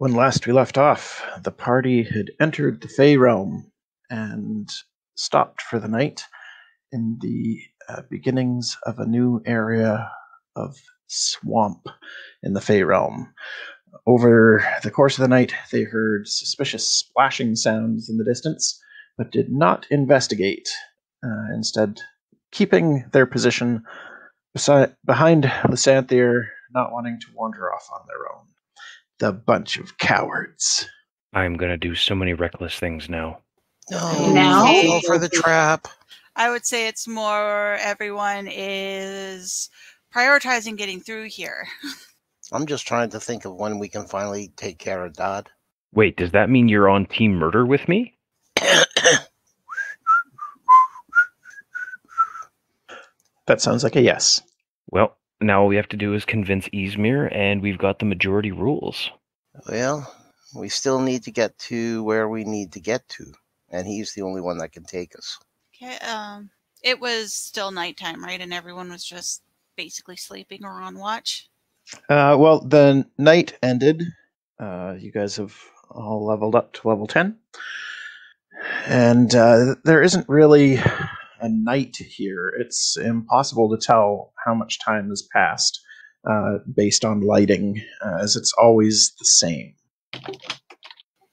When last we left off, the party had entered the Fey realm and stopped for the night in the beginnings of a new area of swamp in the Fey realm. Over the course of the night, they heard suspicious splashing sounds in the distance, but did not investigate, instead keeping their position behind Lysanthier, not wanting to wander off on their own. The bunch of cowards. I'm gonna do so many reckless things now. No, Now? fall for the trap. I would say it's more everyone is prioritizing getting through here. I'm just trying to think of when we can finally take care of Dodd. Wait, does that mean you're on team murder with me? That sounds like a yes. Well, now all we have to do is convince Ysmyr, and we've got the majority rules. Well, we still need to get to where we need to get to, and he's the only one that can take us. Okay, it was still nighttime, right? And everyone was just basically sleeping or on watch? Well, the night ended. You guys have all leveled up to level 10. And there isn't really a night here. It's impossible to tell how much time has passed based on lighting, as it's always the same.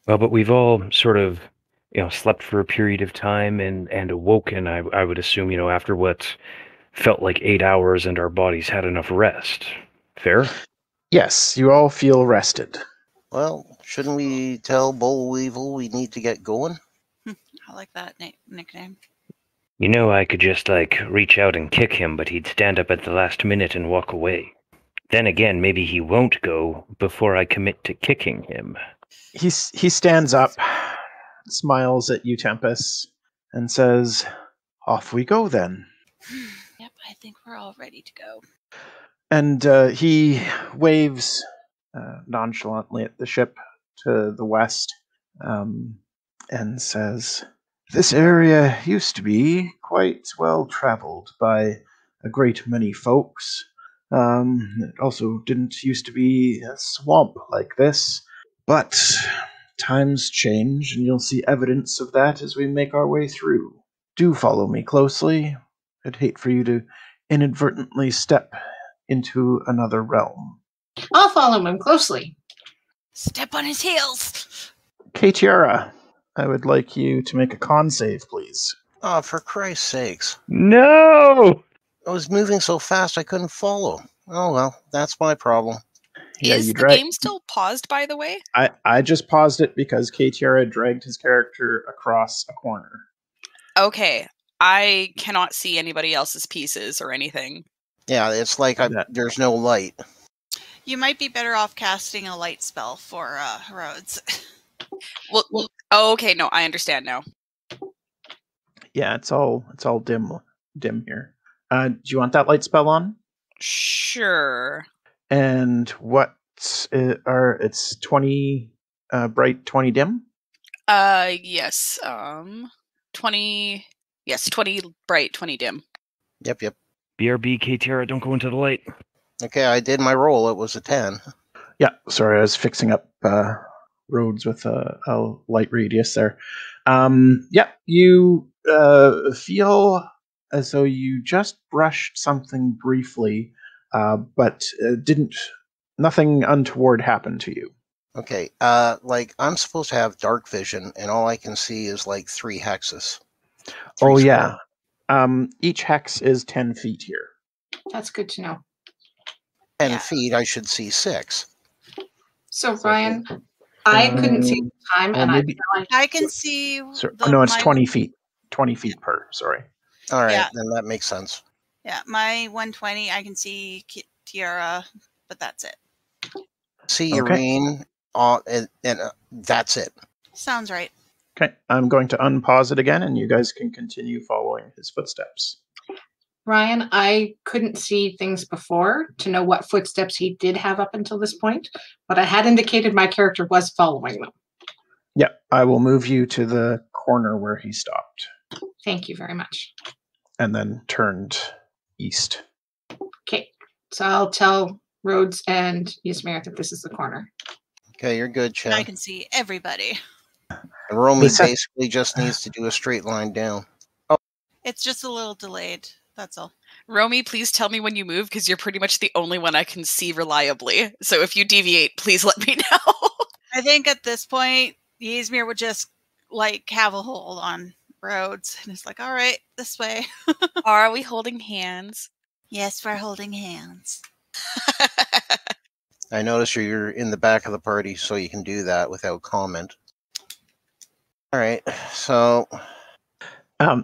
Well, but we've all sort of, slept for a period of time and awoken, I would assume, after what felt like 8 hours, and our bodies had enough rest. Fair? Yes, you all feel rested. Well, shouldn't we tell Bullweevil we need to get going? I like that nickname. I could just, reach out and kick him, but he'd stand up at the last minute and walk away. Then again, maybe he won't go before I commit to kicking him. He stands up, smiles at you, Tempus, and says, "Off we go then." Yep, I think we're all ready to go. And he waves nonchalantly at the ship to the west and says, "This area used to be quite well traveled by a great many folks. It also didn't used to be a swamp like this, but times change, and you'll see evidence of that as we make our way through. Do follow me closely. I'd hate for you to inadvertently step into another realm." I'll follow him closely. Step on his heels! Tiara, I would like you to make a con save, please. Oh, for Christ's sakes. No! I was moving so fast I couldn't follow. Oh well, that's my problem. Yeah, Is the game still paused, by the way? I just paused it because Tiara dragged his character across a corner. Okay. I cannot see anybody else's pieces or anything. Yeah, it's like there's no light. You might be better off casting a light spell for Rhodes. Well, okay, no, I understand now. Yeah, it's all dim here. Do you want that light spell on? Sure. And it's 20 bright, 20 dim? Yes. 20. Yes, 20 bright, 20 dim. Yep. BRB, Tiara, don't go into the light. Okay, I did my roll. It was a 10. Yeah, sorry, I was fixing up Rhodes with a light radius there. You feel as though you just brushed something briefly, but nothing untoward happened to you. Okay, I'm supposed to have dark vision, and all I can see is 3 hexes. Oh, yeah. Each hex is 10 feet here. That's good to know. 10 feet, I should see 6. So, Ryan, I couldn't see the time, and I can see... No, it's 20 feet. 20 feet per, sorry. All right, then that makes sense. Yeah, my 120, I can see Tiara, but that's it. See Yaereene, and that's it. Sounds right. Okay, I'm going to unpause it again, and you guys can continue following his footsteps. Ryan, I couldn't see things before to know what footsteps he did have up until this point, but I had indicated my character was following them. Yeah, I will move you to the corner where he stopped. Thank you very much. And then turned east. Okay, so I'll tell Rhodes and Ysmyr that this is the corner. Okay, you're good, And I Chen. can see everybody. And Romy Listen- basically just needs to do a straight line down. It's just a little delayed. That's all. Romy, please tell me when you move, because you're pretty much the only one I can see reliably. So if you deviate, please let me know. I think at this point, Ysmyr would just have a hold on Rhodes, and it's like, all right, this way. Are we holding hands? Yes, we're holding hands. I notice you're in the back of the party, so you can do that without comment. All right, so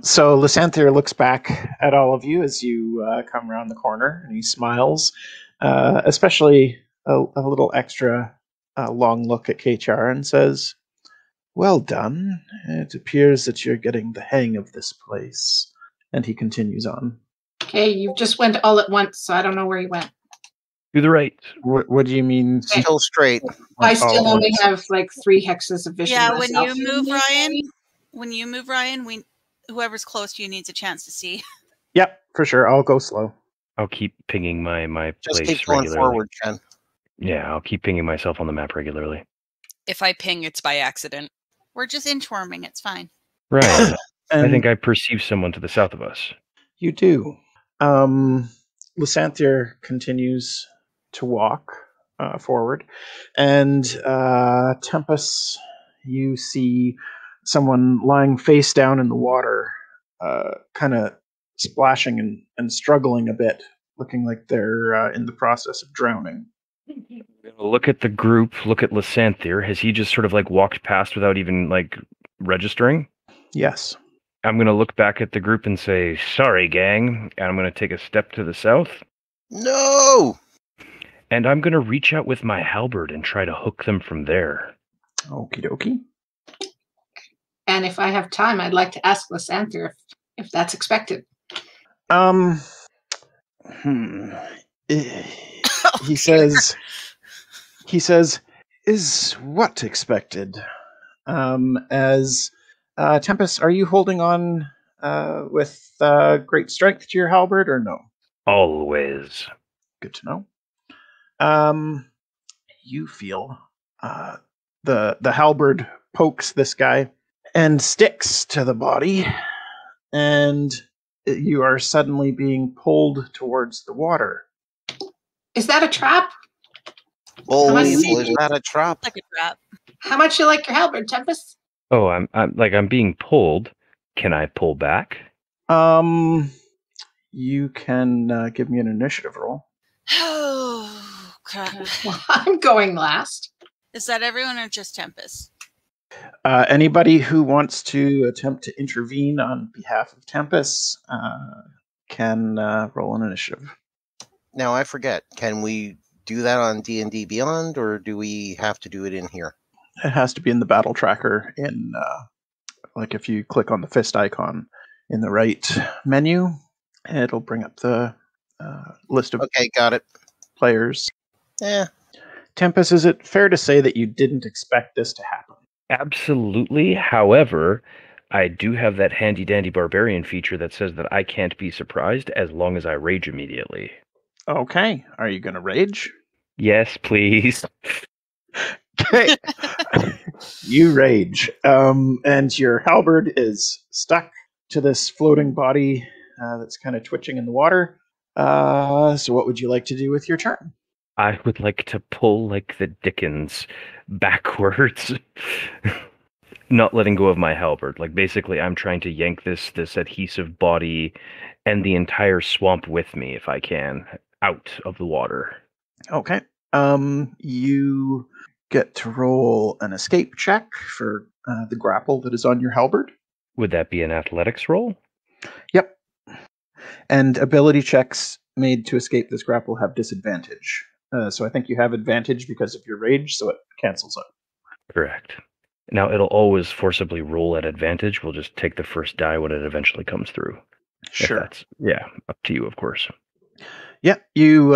So Lysanther looks back at all of you as you come around the corner, and he smiles, especially a little extra long look at KHR, and says, "Well done. It appears that you're getting the hang of this place." And he continues on. Okay, you just went all at once, so I don't know where you went. To the right. What do you mean? still straight. I still Oh, only once. have like 3 hexes of vision. Yeah, when myself. you move Ryan, whoever's close to you needs a chance to see. Yep, for sure. I'll go slow. I'll keep pinging my Just place keep going regularly. forward, Chen. Yeah, I'll keep pinging myself on the map regularly. If I ping, it's by accident. We're just inchworming. It's fine. Right. I And think I perceive someone to the south of us. you do. Lysanther continues to walk forward, and Tempus, you see someone lying face down in the water, kind of splashing and struggling a bit, looking like they're in the process of drowning. Look at the group, look at Lysanther. Has he just sort of walked past without even registering? Yes. I'm going to look back at the group and say, "Sorry, gang," and I'm going to take a step to the south. No! And I'm going to reach out with my halberd and try to hook them from there. Okie dokie. And if I have time, I'd like to ask Lysanther if that's expected. Hmm. He says, "Is what expected?" As Tempus, are you holding on with great strength to your halberd or no? Always. Good to know. You feel the halberd pokes this guy and sticks to the body, and you are suddenly being pulled towards the water. Is that a trap? Oh, Am I is seeing- that a trap? Like a trap. How much you like your halberd, Tempest? Oh, I'm being pulled. Can I pull back? You can give me an initiative roll. Oh, crap. Well, I'm going last. Is that everyone or just Tempus? Anybody who wants to attempt to intervene on behalf of Tempus can roll an initiative. Now, I forget. Can we do that on D&D Beyond, or do we have to do it in here? It has to be in the battle tracker in, if you click on the fist icon in the right menu, it'll bring up the list of Okay, got it. players. Yeah. Tempus, is it fair to say that you didn't expect this to happen? Absolutely. However, I do have that handy-dandy barbarian feature that says that I can't be surprised as long as I rage immediately. Okay. Are you going to rage? Yes, please. Okay. You rage. And your halberd is stuck to this floating body that's kind of twitching in the water. So what would you like to do with your turn? I would like to pull like the Dickens backwards. Not letting go of my halberd. Basically, I'm trying to yank this adhesive body and the entire swamp with me, if I can, out of the water. Okay. You get to roll an escape check for the grapple that is on your halberd. Would that be an athletics roll? Yep. And ability checks made to escape this grapple have disadvantage. So I think you have advantage because of your rage, so it cancels out. Correct. Now, it'll always forcibly roll at advantage. We'll just take the first die when it eventually comes through. Sure. Yeah, up to you, of course. Yeah, you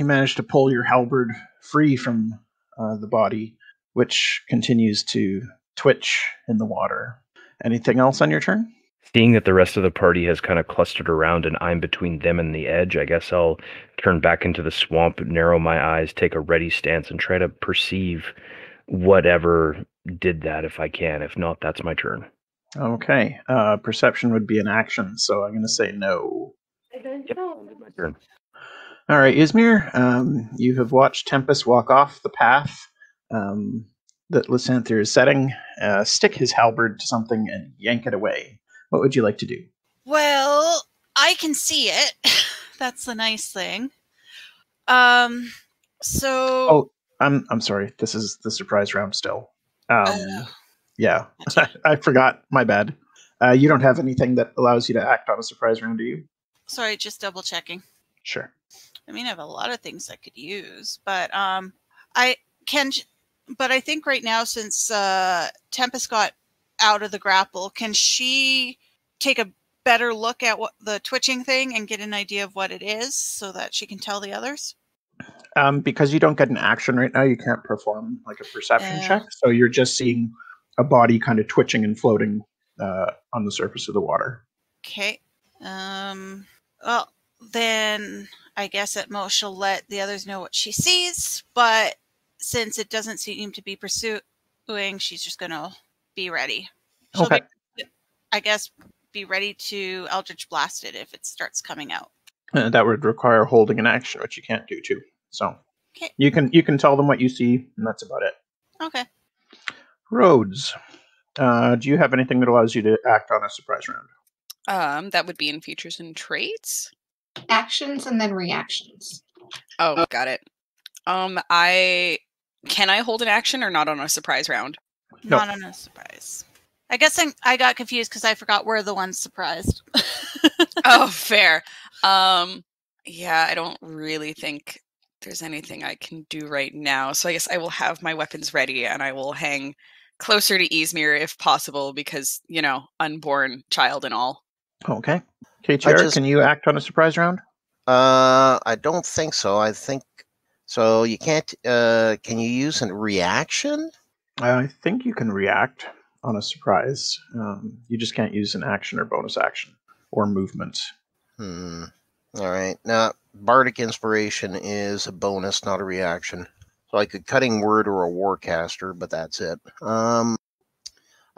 managed to pull your halberd free from the body, which continues to twitch in the water. Anything else on your turn? Seeing that the rest of the party has kind of clustered around and I'm between them and the edge, I guess I'll turn back into the swamp, narrow my eyes, take a ready stance, and try to perceive whatever did that if I can. If not, that's my turn. Okay. Perception would be an action, so I'm going to say no. Yep, my turn. All right, Ysmyr, you have watched Tempus walk off the path that Lysanther is setting, stick his halberd to something, and yank it away. What would you like to do? Well, I can see it. That's the nice thing. So. Oh, I'm sorry. This is the surprise round still. Yeah, I forgot. My bad. You don't have anything that allows you to act on a surprise round, do you? Sorry, just double checking. Sure. I mean, I have a lot of things I could use, but I can. But I think right now, since Tempus got out of the grapple, can she take a better look at what the twitching thing and get an idea of what it is, so that she can tell the others? Because you don't get an action right now, you can't perform like a perception check. So you're just seeing a body kind of twitching and floating on the surface of the water. Okay. Well, then I guess at most she'll let the others know what she sees, but since it doesn't seem to be pursuing, she's just going to be ready. She'll Okay. I guess be ready to Eldritch Blast it if it starts coming out. That would require holding an action, which you can't do too. So okay. You can tell them what you see, and that's about it. Okay. Rhodes, do you have anything that allows you to act on a surprise round? That would be in features and traits. Actions and then reactions. Oh, got it. Can I hold an action or not on a surprise round? No. Not on a surprise. I guess I got confused because I forgot we're the ones surprised. Oh, fair. Yeah, I don't really think there's anything I can do right now. So I guess I will have my weapons ready and I will hang closer to Ysmyr if possible because, unborn child and all. Okay. KTR, can you act on a surprise round? I don't think so. I think so. You can't. Can you use a reaction? I think you can react on a surprise. You just can't use an action or bonus action or movement. All right. Now, Bardic Inspiration is a bonus, not a reaction. So I could Cutting Word or a Warcaster, but that's it. I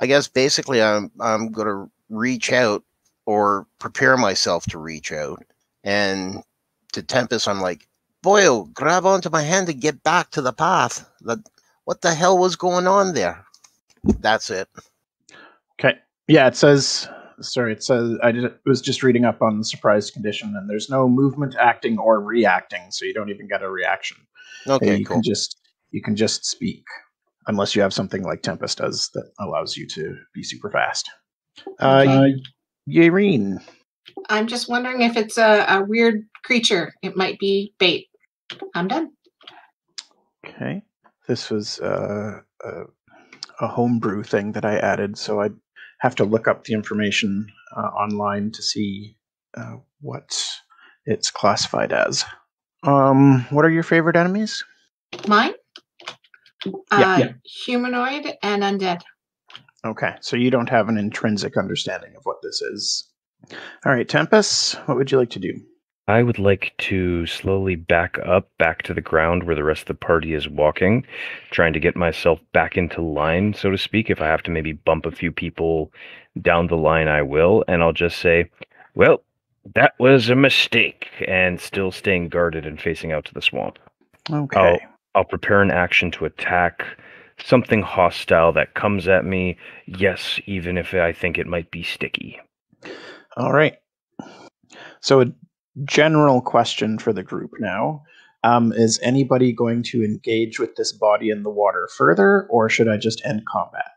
guess basically I'm going to reach out or prepare myself to reach out. And to Tempus, I'm like, Boyle, grab onto my hand and get back to the path. What the hell was going on there? That's it. Okay. Yeah, it says I was just reading up on the surprise condition, and there's no movement, acting, or reacting, so you don't even get a reaction. Okay, cool. You can just speak, unless you have something like Tempus does that allows you to be super fast. Yaereene. I'm just wondering if it's a weird creature. It might be bait. I'm done. Okay. This was a homebrew thing that I added, so I'd have to look up the information online to see what it's classified as. What are your favorite enemies? Mine? Yeah. Humanoid and undead. Okay, so you don't have an intrinsic understanding of what this is. All right, Tempus, what would you like to do? I would like to slowly back to the ground where the rest of the party is walking, trying to get myself back into line, so to speak. If I have to maybe bump a few people down the line, I will, and I'll just say, well, that was a mistake, and still staying guarded and facing out to the swamp. Okay. I'll prepare an action to attack something hostile that comes at me, yes, even if I think it might be sticky. All right. So a general question for the group now. Is anybody going to engage with this body in the water further, or should I just end combat?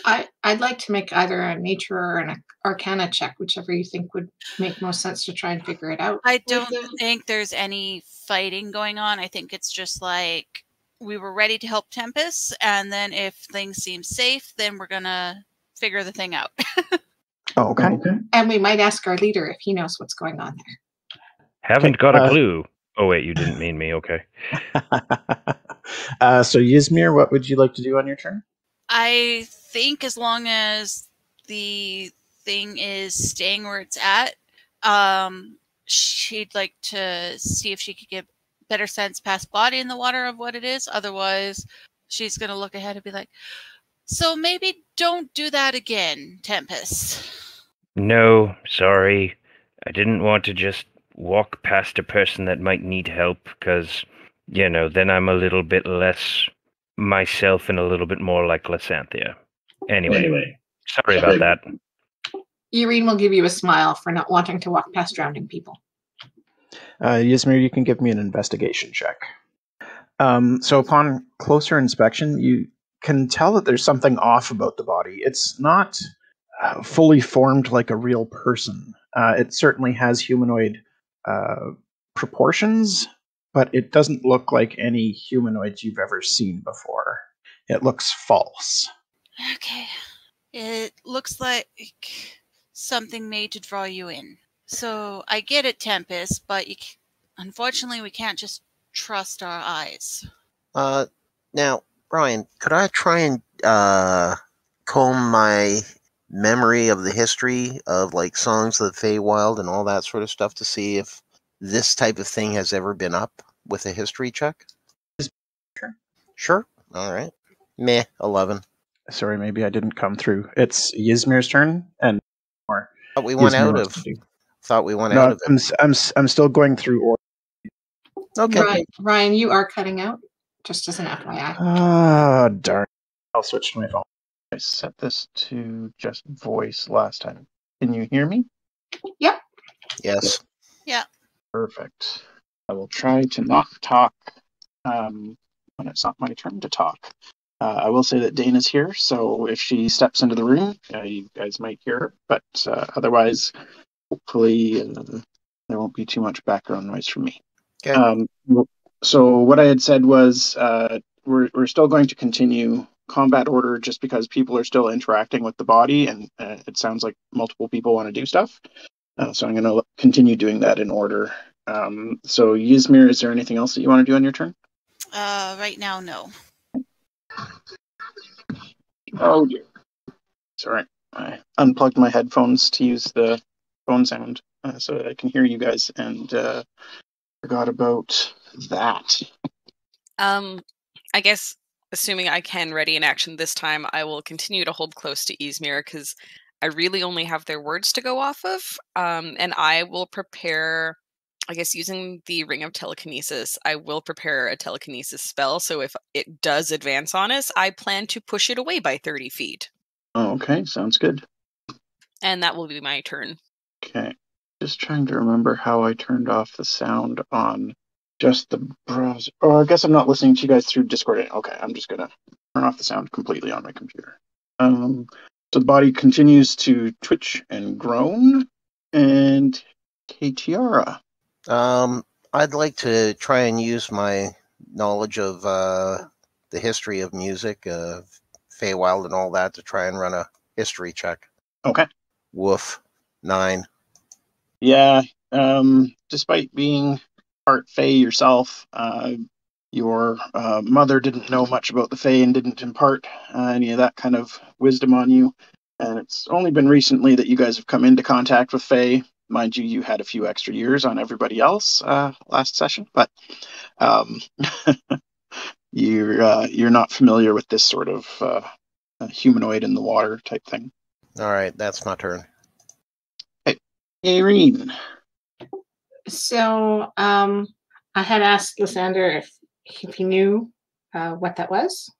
I'd like to make either a nature or an arcana check, whichever you think would make most sense to try and figure it out. I don't think there's any fighting going on. I think it's just like we were ready to help Tempus, and then if things seem safe, then we're going to figure the thing out. Okay. And we might ask our leader if he knows what's going on there. Haven't got a clue. Oh, wait, you didn't mean me. Okay. So, Ysmyr, what would you like to do on your turn? I think as long as the thing is staying where it's at, she'd like to see if she could get better sense past body in the water of what it is. Otherwise, she's going to look ahead and be like, so maybe don't do that again, Tempus. No, sorry. I didn't want to just walk past a person that might need help, because, then I'm a little bit less myself and a little bit more like Lysantha. Anyway, sorry about that. Yaereene will give you a smile for not wanting to walk past drowning people. Ysmyr, you can give me an investigation check. So upon closer inspection, you can tell that there's something off about the body. It's not fully formed like a real person. It certainly has humanoid proportions, but it doesn't look like any humanoids you've ever seen before. It looks false. Okay. It looks like something made to draw you in. So I get it, Tempus, but unfortunately we can't just trust our eyes. Now, Brian, could I try and comb my memory of the history of like songs of the Feywild and all that sort of stuff to see if this type of thing has ever been up with a history check? Sure. All right. Meh. 11. Sorry, maybe I didn't come through. It's Ysmyr's turn, and more. Thought we went out of. Thought we went out of it. I'm still going through order. Okay. Ryan, you are cutting out. Just as an FYI. Ah, darn. I'll switch to my phone. I set this to just voice last time. Can you hear me? Yep. Yes. Yeah. Perfect. I will try to not talk when it's not my turn to talk. I will say that Dana's here, so if she steps into the room, you guys might hear her, but otherwise, hopefully, there won't be too much background noise from me. Okay. So what I had said was we're still going to continue combat order just because people are still interacting with the body, and it sounds like multiple people want to do stuff. So I'm going to continue doing that in order. So Ysmyr, is there anything else that you want to do on your turn? Right now, no. Oh dear. Sorry. I unplugged my headphones to use the phone sound so that I can hear you guys, and forgot about that. I guess, assuming I can ready an action this time, I will continue to hold close to Ysmyr, because I really only have their words to go off of. And I will prepare, I guess, using the Ring of Telekinesis, I will prepare a telekinesis spell, so if it does advance on us, I plan to push it away by 30 feet. Oh, okay, sounds good. And that will be my turn. Okay. Just trying to remember how I turned off the sound on just the browser. Oh, I guess I'm not listening to you guys through Discord. Okay, I'm just going to turn off the sound completely on my computer. So the body continues to twitch and groan. And Katiara. I'd like to try and use my knowledge of the history of music, Feywild and all that, to try and run a history check. Okay. Woof. 9. Yeah. Despite being part Fey yourself, your mother didn't know much about the Fey and didn't impart any of that kind of wisdom on you. And it's only been recently that you guys have come into contact with Fey. Mind you, you had a few extra years on everybody else last session, but you're not familiar with this sort of humanoid in the water type thing. All right, that's my turn. Hey, Yaereene. So I had asked Lysander if he knew what that was.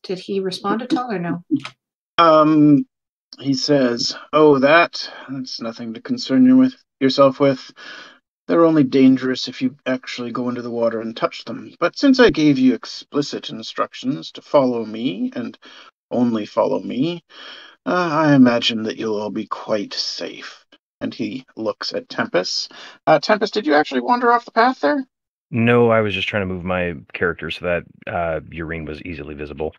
Did he respond at all or no? He says, "Oh, that's nothing to concern yourself with. They're only dangerous if you actually go into the water and touch them. But since I gave you explicit instructions to follow me, and only follow me, I imagine that you'll all be quite safe." And he looks at Tempus. Tempus, did you actually wander off the path there? No, I was just trying to move my character so that Yaereene was easily visible.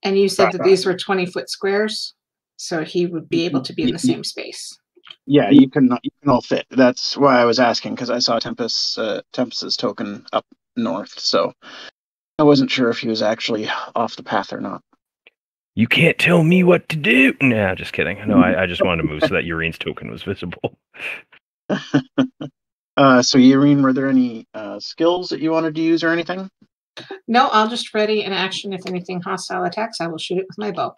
And you said that these were 20-foot squares, so he would be able to be in the same space. Yeah, you can all fit. That's why I was asking, because I saw Tempus's token up north, so I wasn't sure if he was actually off the path or not. You can't tell me what to do. Nah, just kidding. No, I just wanted to move so that Yaereene's token was visible. So Yaereene, were there any skills that you wanted to use or anything? No, I'll just ready an action. If anything hostile attacks, I will shoot it with my bow.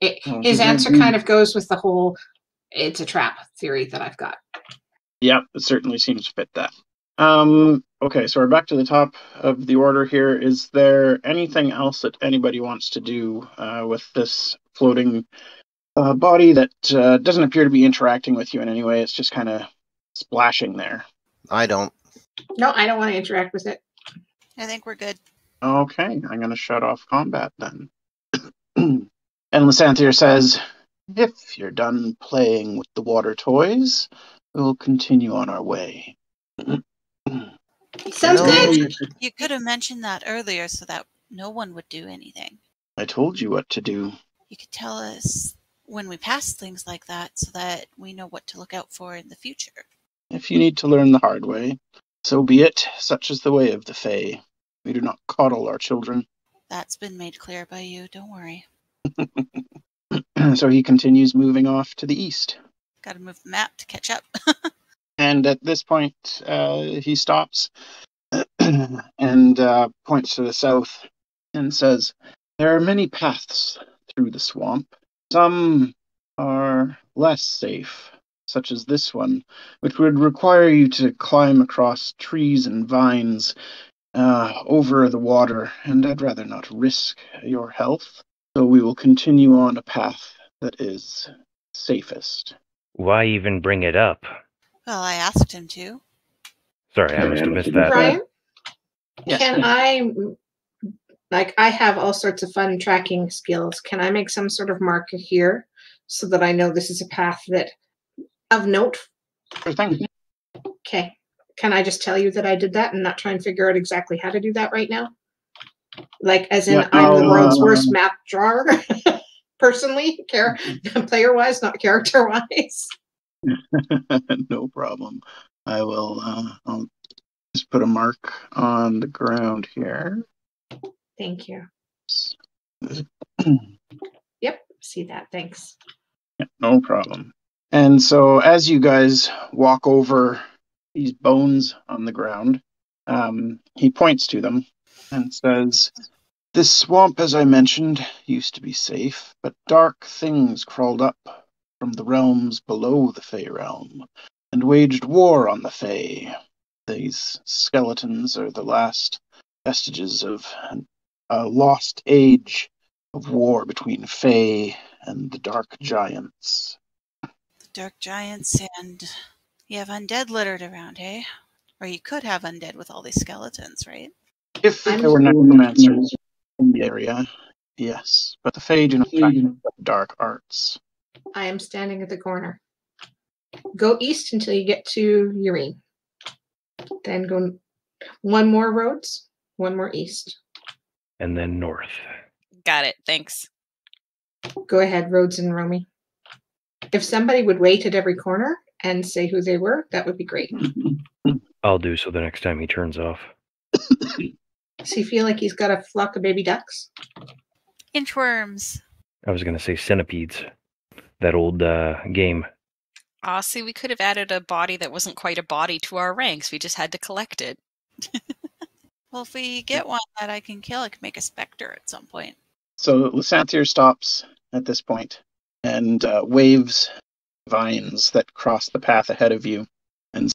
His answer kind of goes with the whole it's a trap theory that I've got. Yep, it certainly seems to fit that. Okay, so we're back to the top of the order here. Is there anything else that anybody wants to do with this floating body that doesn't appear to be interacting with you in any way? It's just kind of splashing there. I don't. No, I don't want to interact with it. I think we're good. Okay, I'm going to shut off combat then. And Lysanthier says, if you're done playing with the water toys, we'll continue on our way. Sounds good. You could have mentioned that earlier so that no one would do anything. I told you what to do. You could tell us when we pass things like that so that we know what to look out for in the future. If you need to learn the hard way, so be it. Such is the way of the Fae. We do not coddle our children. That's been made clear by you, don't worry. So he continues moving off to the east. Got to move the map to catch up. And at this point, he stops and points to the south and says, there are many paths through the swamp. Some are less safe, such as this one, which would require you to climb across trees and vines over the water, and I'd rather not risk your health. So we will continue on a path that is safest. Why even bring it up? Well, I asked him to. Sorry, I must have missed that. Brian, Yes. can I, I have all sorts of fun tracking skills. Can I make some sort of marker here so that I know this is a path that of note? Sure thing. Okay. Can I just tell you that I did that and not try and figure out exactly how to do that right now? Like, as in, Yeah, I'm the world's worst map drawer, personally, player-wise, not character-wise. No problem. I will I'll just put a mark on the ground here. Thank you. Yep, see that. Thanks. Yeah, no problem. And so as you guys walk over these bones on the ground, he points to them and says, this swamp, as I mentioned, used to be safe, but dark things crawled up from the realms below the Fey realm and waged war on the Fey. These skeletons are the last vestiges of a lost age of war between Fey and the Dark Giants. The Dark Giants, and you have undead littered around, hey? Or you could have undead with all these skeletons, right? If there were necromancers in the area, yes, but the Fey do not practice dark arts. I am standing at the corner. Go east until you get to Yaereene. Then go one more Rhodes, one more east. And then north. Got it. Thanks. Go ahead, Rhodes and Romy. If somebody would wait at every corner and say who they were, that would be great. I'll do so the next time he turns off. Does he feel like he's got a flock of baby ducks? Inchworms. I was going to say centipedes. That old game. See, we could have added a body that wasn't quite a body to our ranks. We just had to collect it. Well, if we get one that I can kill, I can make a specter at some point. So Lysanthier stops at this point and waves vines that cross the path ahead of you, and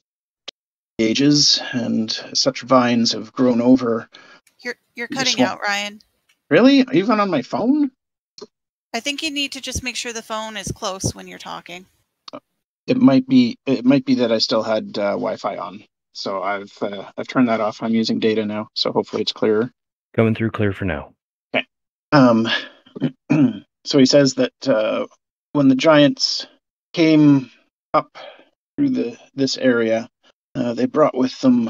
ages, and such vines have grown over. You're cutting out, Ryan. Really? Even on my phone? I think you need to just make sure the phone is close when you're talking. It might be that I still had Wi-Fi on, so I've turned that off. I'm using data now, so hopefully it's clearer. Coming through clear for now. Okay. So he says that when the giants came up through this area, they brought with them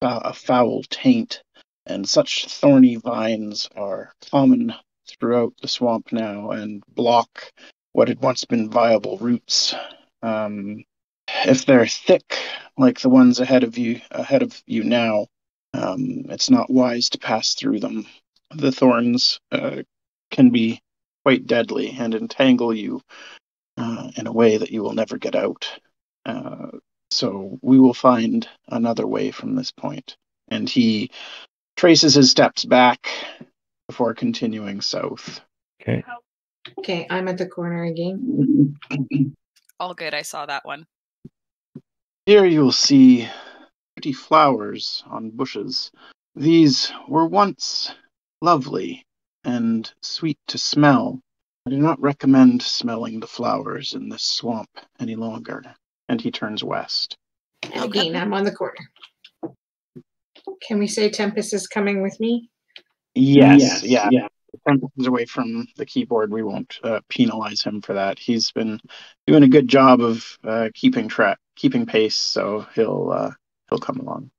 a foul taint, and such thorny vines are common throughout the swamp now and block what had once been viable roots. If they're thick, like the ones ahead of you now, it's not wise to pass through them. The thorns can be quite deadly and entangle you in a way that you will never get out. So we will find another way from this point. And he traces his steps back before continuing south. Okay. Okay, I'm at the corner again. All good. I saw that one. Here you'll see pretty flowers on bushes. These were once lovely and sweet to smell. I do not recommend smelling the flowers in this swamp any longer. And he turns west. And again, I'm on the corner. Can we say Tempus is coming with me? Yes, yeah. Tempus is away from the keyboard. We won't penalize him for that. He's been doing a good job of keeping pace, so he'll come along.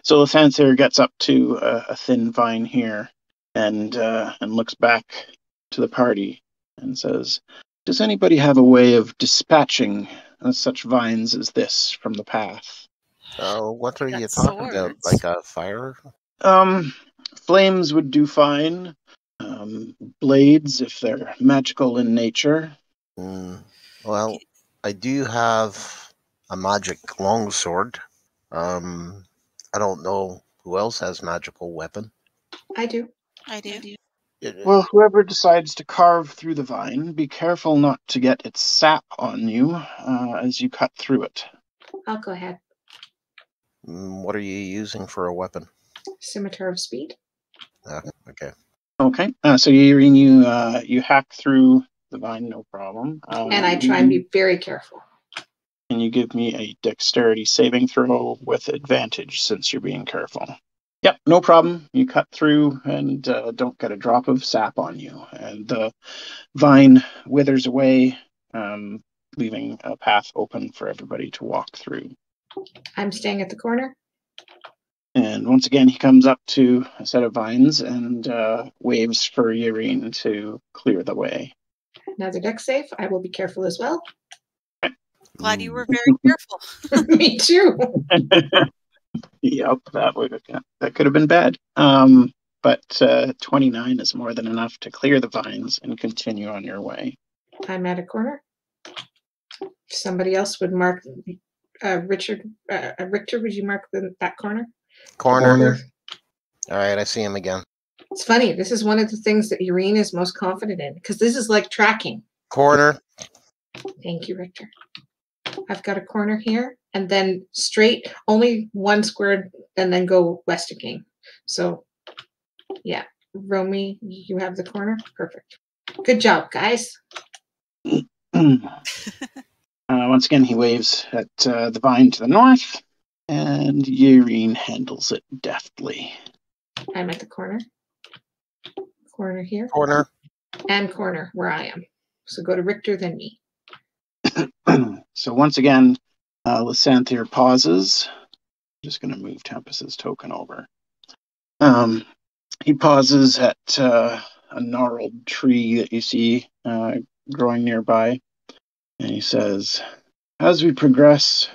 So Lathansir gets up to a thin vine here and looks back to the party and says, "Does anybody have a way of dispatching such vines as this from the path?" What are you Got talking about? swords. Like a fire? Flames would do fine. Blades, if they're magical in nature. Well, I do have a magic longsword. I don't know who else has magical weapon. I do. I do. Well, whoever decides to carve through the vine, be careful not to get its sap on you as you cut through it. I'll go ahead. What are you using for a weapon? Scimitar of Speed. Okay. Okay, so Yaereene, you hack through the vine, no problem. And I try and be very careful. Can you give me a dexterity saving throw with advantage since you're being careful? Yep, no problem. You cut through and don't get a drop of sap on you. And the vine withers away, leaving a path open for everybody to walk through. I'm staying at the corner. And once again, he comes up to a set of vines and waves for Yaereene to clear the way. Another dex save. I will be careful as well. Glad you were very careful. Me too. Yep, that could have been bad. But 29 is more than enough to clear the vines and continue on your way. I'm at a corner. Somebody else would mark. Richard, Richter, would you mark that corner? Corner. All right, I see him again. It's funny. This is one of the things that Yaereene is most confident in because this is like tracking. Corner. Thank you, Richter. I've got a corner here and then straight, only one square, and then go west again. So, yeah. Romy, you have the corner? Perfect. Good job, guys. Once again, he waves at the vine to the north, and Yaereene handles it deftly. I'm at the corner. Corner here. Corner. And corner where I am. So go to Richter, then me. So once again, Lathansir pauses. I'm just going to move Tempus's token over. He pauses at a gnarled tree that you see growing nearby, and he says, "As we progress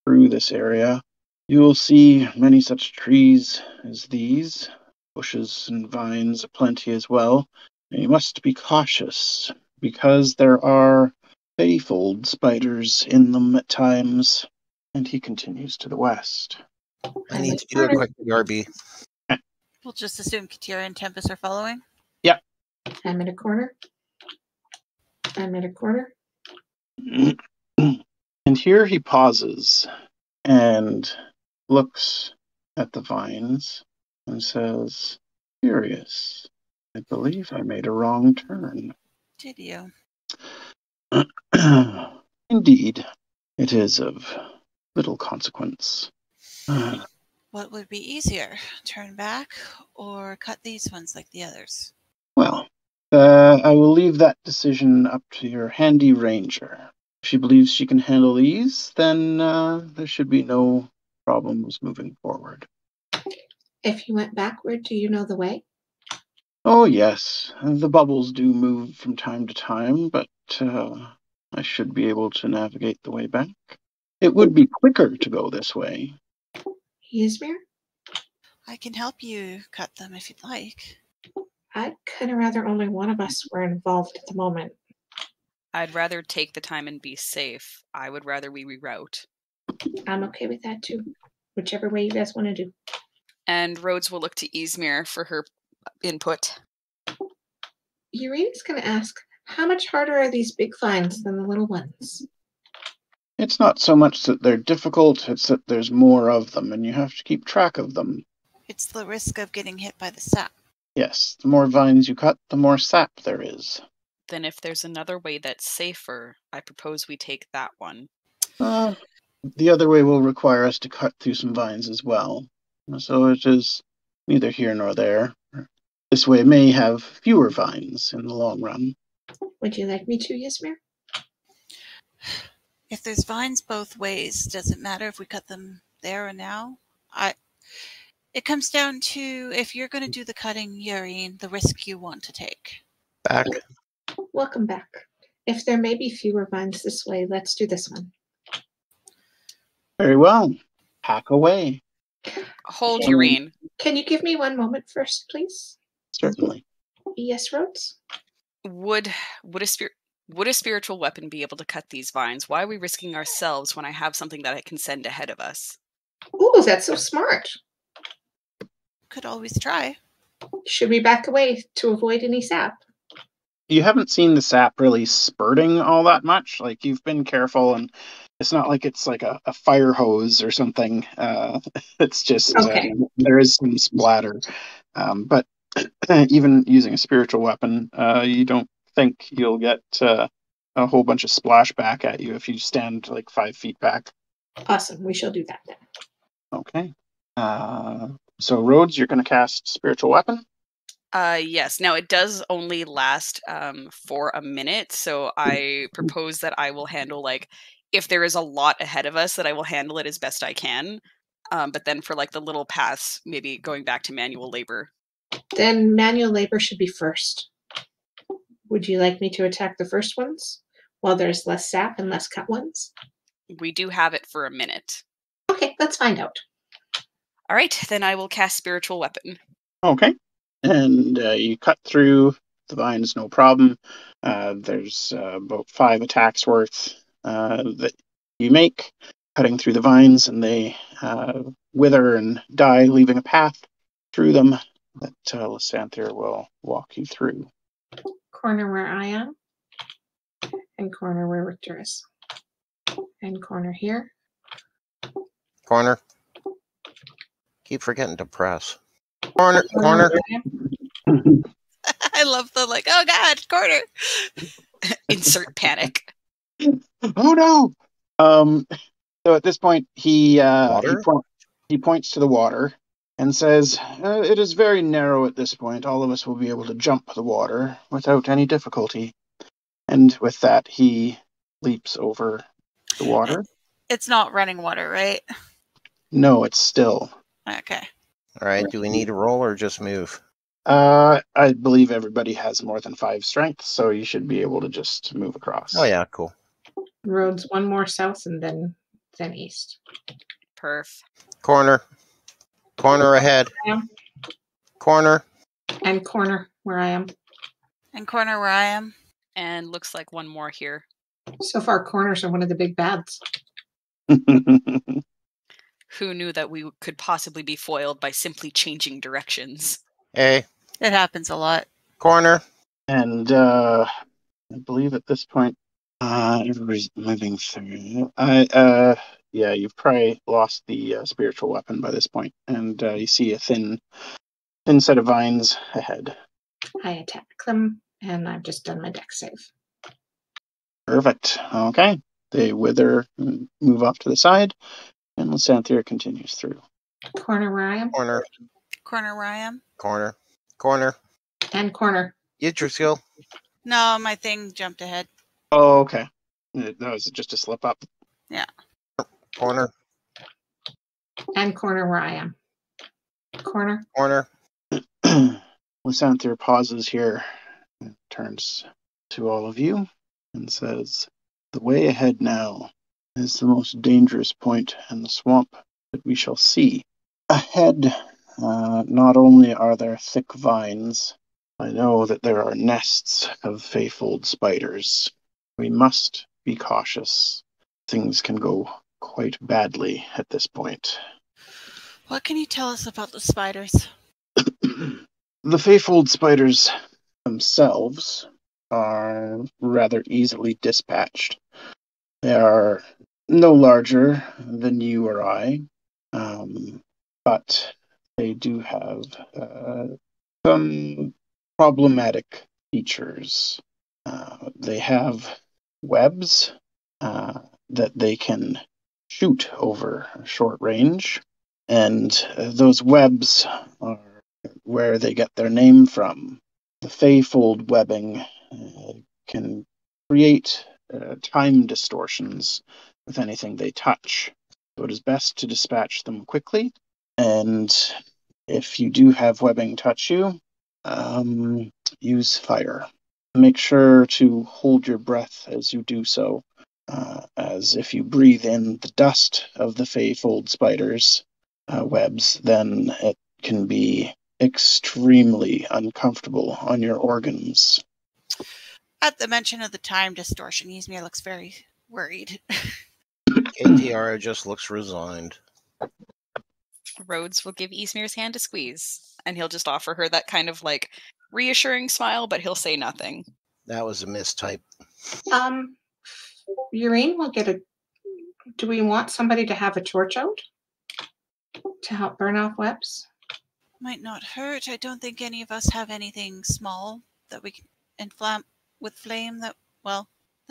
through this area, you will see many such trees as these, bushes and vines aplenty as well, and you must be cautious, because there are faefold spiders in them at times." And he continues to the west. I need to do a quick BRB. We'll just assume Katira and Tempus are following. Yep. I'm in a corner. I'm in a corner. And here he pauses and looks at the vines and says, "Curious. I believe I made a wrong turn." Did you? Indeed, it is of little consequence. What would be easier, turn back or cut these ones like the others? Well, I will leave that decision up to your handy ranger. If she believes she can handle these, then there should be no problems moving forward. If you went backward, do you know the way? Oh, yes. The bubbles do move from time to time, but I should be able to navigate the way back. It would be quicker to go this way. Ysmyr? I can help you cut them if you'd like. I'd kind of rather only one of us were involved at the moment. I'd rather take the time and be safe. I would rather we reroute. I'm okay with that too. Whichever way you guys want to do. And Rhodes will look to Ysmyr for her input. Yaerene's going to ask, how much harder are these big vines than the little ones? It's not so much that they're difficult, it's that there's more of them, and you have to keep track of them. It's the risk of getting hit by the sap. Yes, the more vines you cut, the more sap there is. Then if there's another way that's safer, I propose we take that one. The other way will require us to cut through some vines as well. So it is neither here nor there. This way may have fewer vines in the long run. Would you like me to, Ysmyr? If there's vines both ways, does it matter if we cut them there or now? It comes down to, if you're going to do the cutting, Yaereene, the risk you want to take. Back. Welcome back. If there may be fewer vines this way, let's do this one. Very well. Hack away. Hold, Okay. Yaereene. Can you give me one moment first, please? Certainly. Yes, Rhodes? Would a spiritual weapon be able to cut these vines? Why are we risking ourselves when I have something that I can send ahead of us? Ooh, that's so smart. Could always try. Should we back away to avoid any sap? You haven't seen the sap really spurting all that much. Like, you've been careful, and it's not like it's like a fire hose or something. It's just Okay. there is some splatter. But even using a spiritual weapon, you don't think you'll get a whole bunch of splash back at you if you stand like 5 feet back. Awesome. We shall do that then. Okay. So Rhodes, you're going to cast spiritual weapon. Yes. Now, it does only last for a minute, so I propose that I will handle, like, if there is a lot ahead of us, that I will handle it as best I can. But then for, like, the little paths, maybe going back to manual labor. Then manual labor should be first. Would you like me to attack the first ones while there's less sap and less cut ones? We do have it for a minute. Okay, let's find out. All right, then I will cast spiritual weapon. Okay. And you cut through the vines, no problem. There's about 5 attacks worth that you make, cutting through the vines, and they wither and die, leaving a path through them that Lysanther will walk you through. Corner where I am, and corner where Richter is, and corner here. Corner. Keep forgetting to press. Corner. Corner. where I am. I love the, like, oh god, corner. Insert panic. Oh no! So at this point, he points to the water and says, "It is very narrow at this point. All of us will be able to jump the water without any difficulty." And with that, he leaps over the water. It's not running water, right? No, it's still. Okay. All right. Do we need a roll or just move? I believe everybody has more than 5 strength, so you should be able to just move across. Oh yeah, cool. Roads one more south and then east. Perf. Corner. Corner ahead. Yeah. Corner. And corner where I am. And corner where I am. And looks like one more here. So far, corners are one of the big bads. Who knew that we could possibly be foiled by simply changing directions? A. It happens a lot. Corner. And I believe at this point, everybody's moving through. Yeah, you've probably lost the spiritual weapon by this point, and you see a thin set of vines ahead. I attack them, and I've just done my dex save. Perfect. Okay. They wither and move off to the side, and Lysanther continues through. Corner where I am. Corner. Corner where I am. Corner. Corner. And corner. Yggdrasil. No, my thing jumped ahead. Oh, okay. That was just a slip up. Yeah. Corner. And corner where I am. Corner. Corner. Lysanther pauses here and turns to all of you and says, "The way ahead now is the most dangerous point in the swamp that we shall see. Ahead, not only are there thick vines, I know that there are nests of faefold spiders. We must be cautious. Things can go quite badly at this point." What can you tell us about the spiders? The Feyfold spiders themselves are rather easily dispatched. They are no larger than you or I, but they do have some problematic features. They have webs that they can shoot over short range, and those webs are where they get their name from. The Feyfold webbing can create time distortions with anything they touch. So it is best to dispatch them quickly, and if you do have webbing touch you, use fire. Make sure to hold your breath as you do so, as if you breathe in the dust of the Feyfold spiders' webs, then it can be extremely uncomfortable on your organs. At the mention of the time distortion, Ysmyr looks very worried. KTR just looks resigned. Rhodes will give Ysmyr's hand a squeeze, and he'll just offer her that kind of like reassuring smile, but he'll say nothing. That was a mistype. Yaereene will get a... Do we want somebody to have a torch out to help burn off webs? Might not hurt. I don't think any of us have anything small that we can inflame with flame that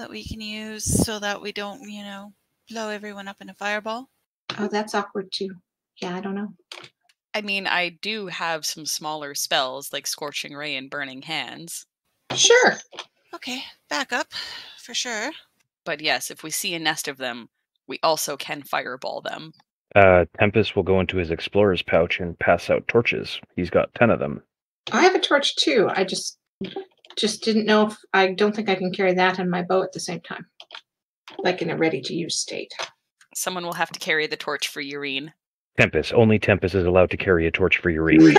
we can use so that we don't, blow everyone up in a fireball. Oh, that's awkward too. Yeah, I don't know. I mean, I do have some smaller spells like Scorching Ray and Burning Hands. Sure. Okay, back up, for sure. But yes, if we see a nest of them, we also can fireball them. Tempus will go into his explorer's pouch and pass out torches. He's got 10 of them. I have a torch too. I just didn't know if... I don't think I can carry that and my bow at the same time. Like in a ready-to-use state. Someone will have to carry the torch for Yaereene. Tempus. Only Tempus is allowed to carry a torch for Yaereene.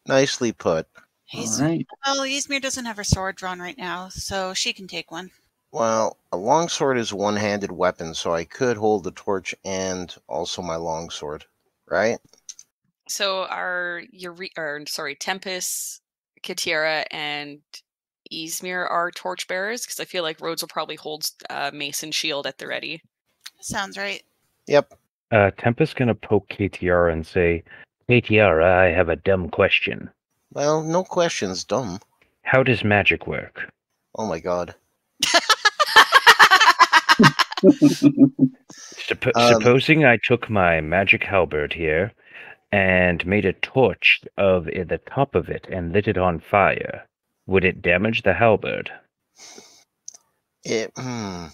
Nicely put. All right. Well, Ysmyr doesn't have her sword drawn right now, so she can take one. Well, a longsword is a one-handed weapon, so I could hold the torch and also my longsword, right? So Tempus, Katira, and Ysmyr are torchbearers, because I feel like Rhodes will probably hold mace and shield at the ready. Sounds right. Yep. Tempus gonna poke KTR and say, KTR, I have a dumb question. Well, no questions, dumb. How does magic work? Oh my god. Supposing I took my magic halberd here and made a torch of the top of it and lit it on fire, would it damage the halberd? The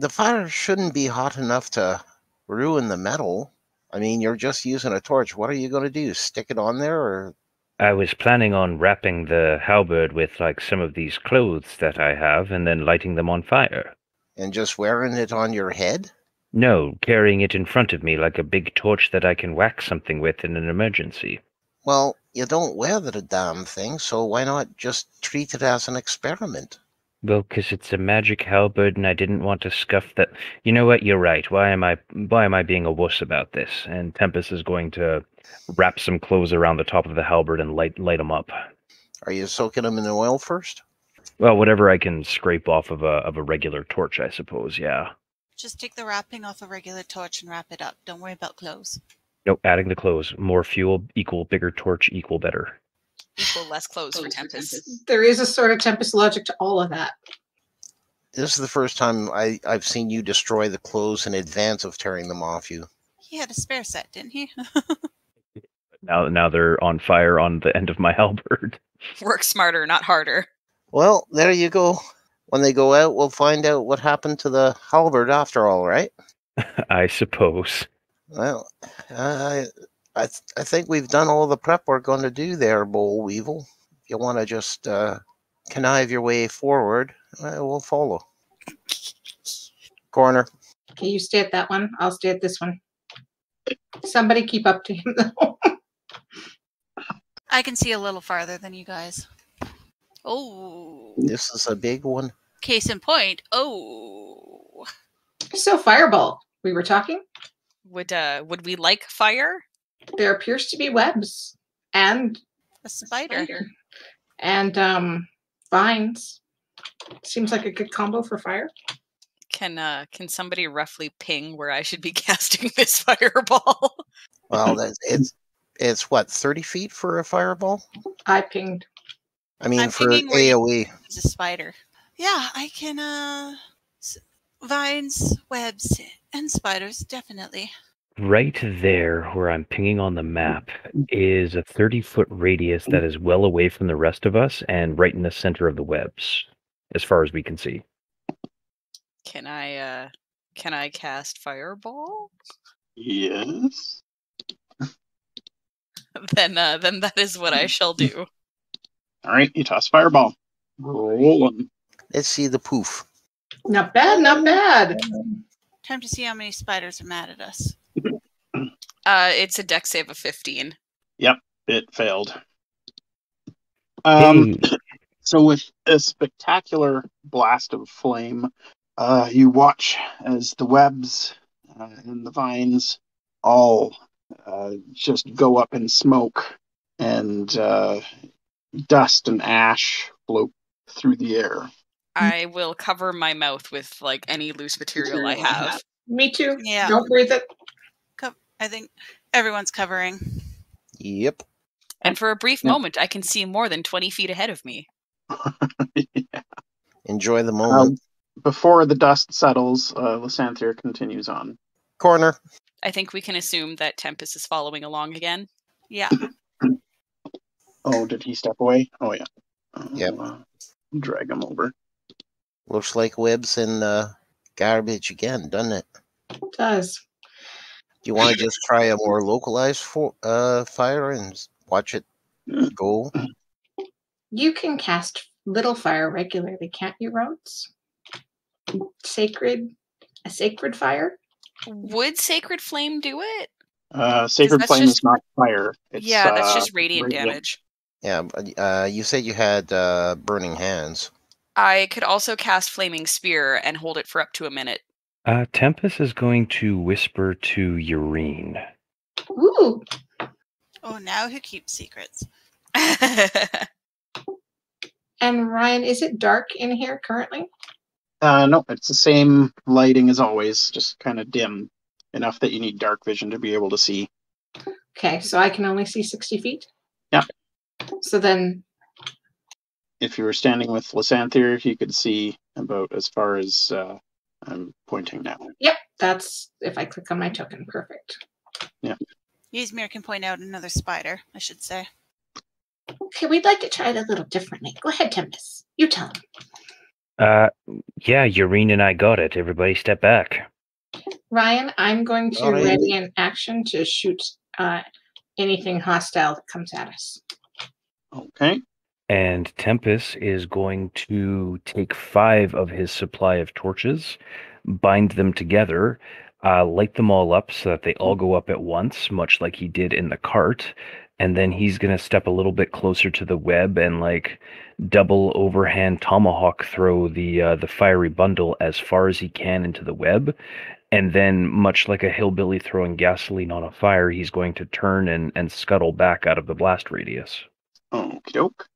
fire shouldn't be hot enough to ruin the metal. I mean, you're just using a torch. What are you going to do? Stick it on there, or? I was planning on wrapping the halberd with like some of these clothes that I have and then lighting them on fire. And just wearing it on your head? No, carrying it in front of me like a big torch that I can whack something with in an emergency. Well, you don't wear the damn thing, so why not just treat it as an experiment? Well, 'cause it's a magic halberd and I didn't want to scuff that. You know what, you're right. Why am I being a wuss about this? And Tempus is going to wrap some clothes around the top of the halberd and light them up. Are you soaking them in oil first? Well, whatever I can scrape off of a regular torch, I suppose, yeah. Just take the wrapping off a regular torch and wrap it up. Don't worry about clothes. Nope, adding the clothes. More fuel equal bigger torch equal better. Equal less clothes for Tempus. There is a sort of Tempest logic to all of that. This is the first time I've seen you destroy the clothes in advance of tearing them off you. He had a spare set, didn't he? Now they're on fire on the end of my halberd. Work smarter, not harder. Well, there you go. When they go out, we'll find out what happened to the halberd after all, right? I suppose. Well, I think we've done all the prep we're going to do there, Boll Weevil. If you want to just connive your way forward, we'll follow. Corner. Okay, you stay at that one. I'll stay at this one. Somebody keep up to him, though. I can see a little farther than you guys. Oh. This is a big one. Case in point. Oh. So, fireball. We were talking. Would we like fire? There appears to be webs and A spider. and vines. Seems like a good combo for fire. Can somebody roughly ping where I should be casting this fireball? Well, it's what, 30 feet for a fireball? I pinged. I mean, I'm for thinking where you- AoE. It's a spider. Yeah, I can, vines, webs, and spiders, definitely. Right there, where I'm pinging on the map, is a 30-foot radius that is well away from the rest of us and right in the center of the webs, as far as we can see. Can I cast fireball? Yes. Then that is what I shall do. All right, you toss fireball. Roll 'em. Let's see the poof. Not bad, not bad. Time to see how many spiders are mad at us. It's a dex save of 15. It failed. Hey, So with a spectacular blast of flame, you watch as the webs and the vines all just go up in smoke, and dust and ash float through the air. I will cover my mouth with like any loose material I have. Me too. Yeah. Don't breathe it. I think everyone's covering. Yep. And for a brief Yeah. moment, I can see more than 20 feet ahead of me. Yeah. Enjoy the moment. Before the dust settles, Lysanthier continues on. Corner. I think we can assume that Tempus is following along again. Yeah. Oh, did he step away? Oh, yeah. Yep. Drag him over. Looks like webs and garbage again, doesn't it? It does. Do you want to just try a more localized fire and watch it go? You can cast little fire regularly, can't you, Rhodes? A sacred fire? Would Sacred Flame do it? Sacred that's Flame just- is not fire. It's, That's just radiant damage. Yeah, you said you had burning hands. I could also cast Flaming Spear and hold it for up to a minute. Tempus is going to whisper to Yaereene. Ooh. Oh, now who keeps secrets? And Ryan, is it dark in here currently? No, it's the same lighting as always, just kind of dim. Enough that you need dark vision to be able to see. Okay, so I can only see 60 feet? Yeah. So then, If you were standing with Lysanthier, you could see about as far as I'm pointing now. yep, that's if I click on my token. Perfect. Ysmyr can point out another spider, I should say. Okay, we'd like to try it a little differently. Go ahead, Tempus. You tell him. Yeah, Yaereene and I got it. Everybody step back. Ryan, I'm going to All right. ready an action to shoot anything hostile that comes at us. Okay. And Tempus is going to take 5 of his supply of torches, bind them together, light them all up so that they all go up at once, much like he did in the cart. And then he's going to step a little bit closer to the web and like double overhand tomahawk throw the fiery bundle as far as he can into the web. And then, much like a hillbilly throwing gasoline on a fire, he's going to turn and scuttle back out of the blast radius. Okie doke.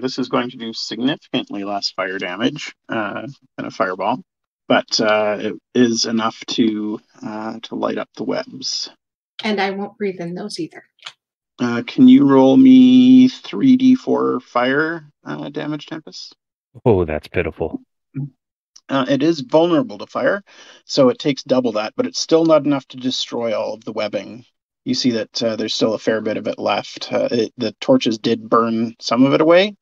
This is going to do significantly less fire damage than a fireball, but it is enough to light up the webs. And I won't breathe in those either. Can you roll me 3d4 fire damage, Tempest? Oh, that's pitiful. It is vulnerable to fire, so it takes double that, but it's still not enough to destroy all of the webbing. You see that there's still a fair bit of it left. The torches did burn some of it away,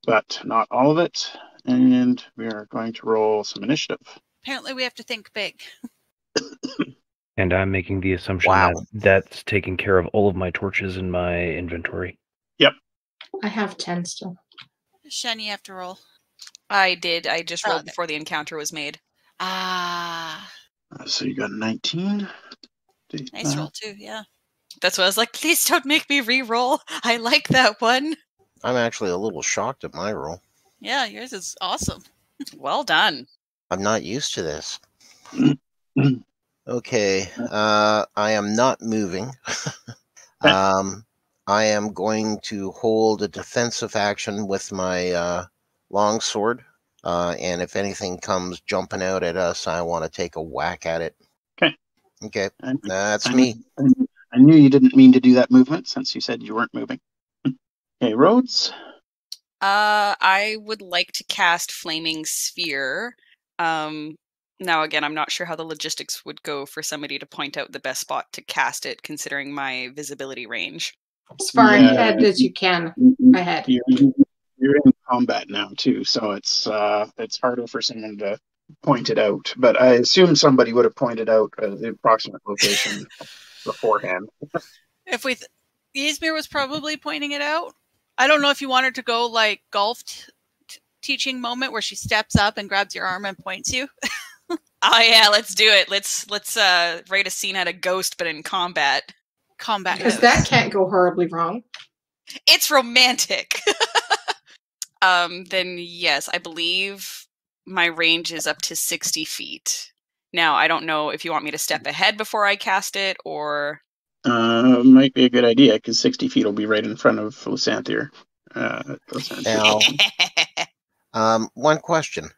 but not all of it. And we are going to roll some initiative. Apparently we have to think big. And I'm making the assumption Wow. that that's taking care of all of my torches in my inventory. I have 10 still. Shen, you have to roll. I did. I just rolled Okay. before the encounter was made. Ah, So you got 19. nice roll too, yeah. That's what I was like, please don't make me re-roll. I like that one. I'm actually a little shocked at my roll. Yeah, yours is awesome. Well done. I'm not used to this. Okay, I am not moving. I am going to hold a defensive action with my longsword, and if anything comes jumping out at us, I want to take a whack at it. Okay. Okay, that's I, me. I knew you didn't mean to do that movement since you said you weren't moving. Okay, Rhodes. I would like to cast Flaming Sphere. Now, again, I'm not sure how the logistics would go for somebody to point out the best spot to cast it, considering my visibility range. As far Yeah. ahead as you can. Ahead. You're in combat now too, so it's harder for someone to point it out. But I assume somebody would have pointed out the approximate location beforehand. If we, Ysmyr was probably pointing it out. I don't know if you wanted to go like golf teaching moment where she steps up and grabs your arm and points you. Oh yeah, let's do it. Let's write a scene out of Ghost, but in combat. Combat. Because that can't go horribly wrong. It's romantic. Then yes, I believe my range is up to 60 feet. Now, I don't know if you want me to step ahead before I cast it, or... Might be a good idea, because 60 feet will be right in front of Lysanthier. Now, one question.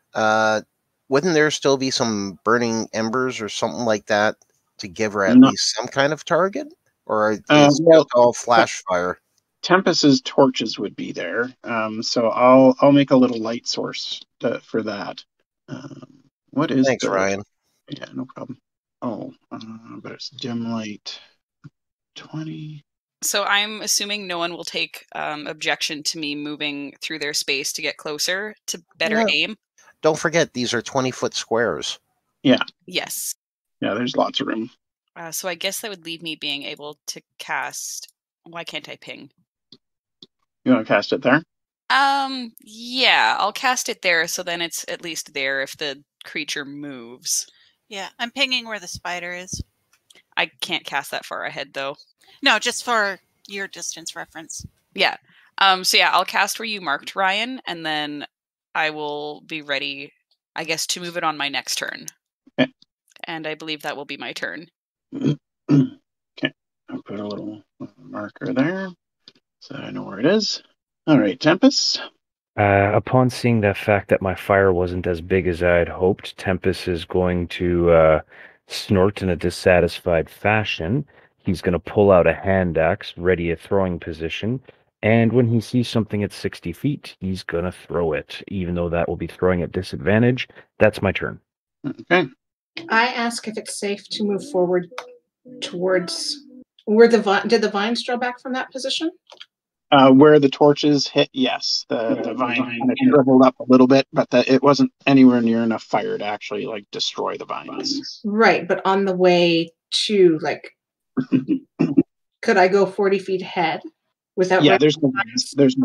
Wouldn't there still be some burning embers or something like that to give her at least some kind of target? Or is it all flash fire? Tempus's torches would be there, so I'll make a little light source for that. What is? Thanks, Ryan. Yeah, no problem. But it's dim light. 20. So I'm assuming no one will take objection to me moving through their space to get closer to better aim. Don't forget, these are 20-foot squares. Yeah. Yes. Yeah, there's lots of room. So I guess that would leave me being able to cast... Why can't I ping? You want to cast it there? Yeah, I'll cast it there, so then it's at least there if the creature moves. Yeah, I'm pinging where the spider is. I can't cast that far ahead, though. No, just for your distance reference. Yeah. So yeah, I'll cast where you marked, Ryan, and then I will be ready, I guess, to move it on my next turn. Okay. And I believe that will be my turn. Okay. I'll put a little marker there so I know where it is. All right, Tempus. Upon seeing the fact that my fire wasn't as big as I had hoped, Tempus is going to snort in a dissatisfied fashion. He's going to pull out a hand axe, ready a throwing position, and when he sees something at 60 feet, he's going to throw it, even though that will be throwing at disadvantage. That's my turn. Okay. I ask if it's safe to move forward towards where did the vines draw back from that position? Where the torches hit, yes. The vine kind of shriveled up a little bit, but it wasn't anywhere near enough fire to actually destroy the vines. Right, but on the way to could I go 40 feet ahead without? Yeah, there's no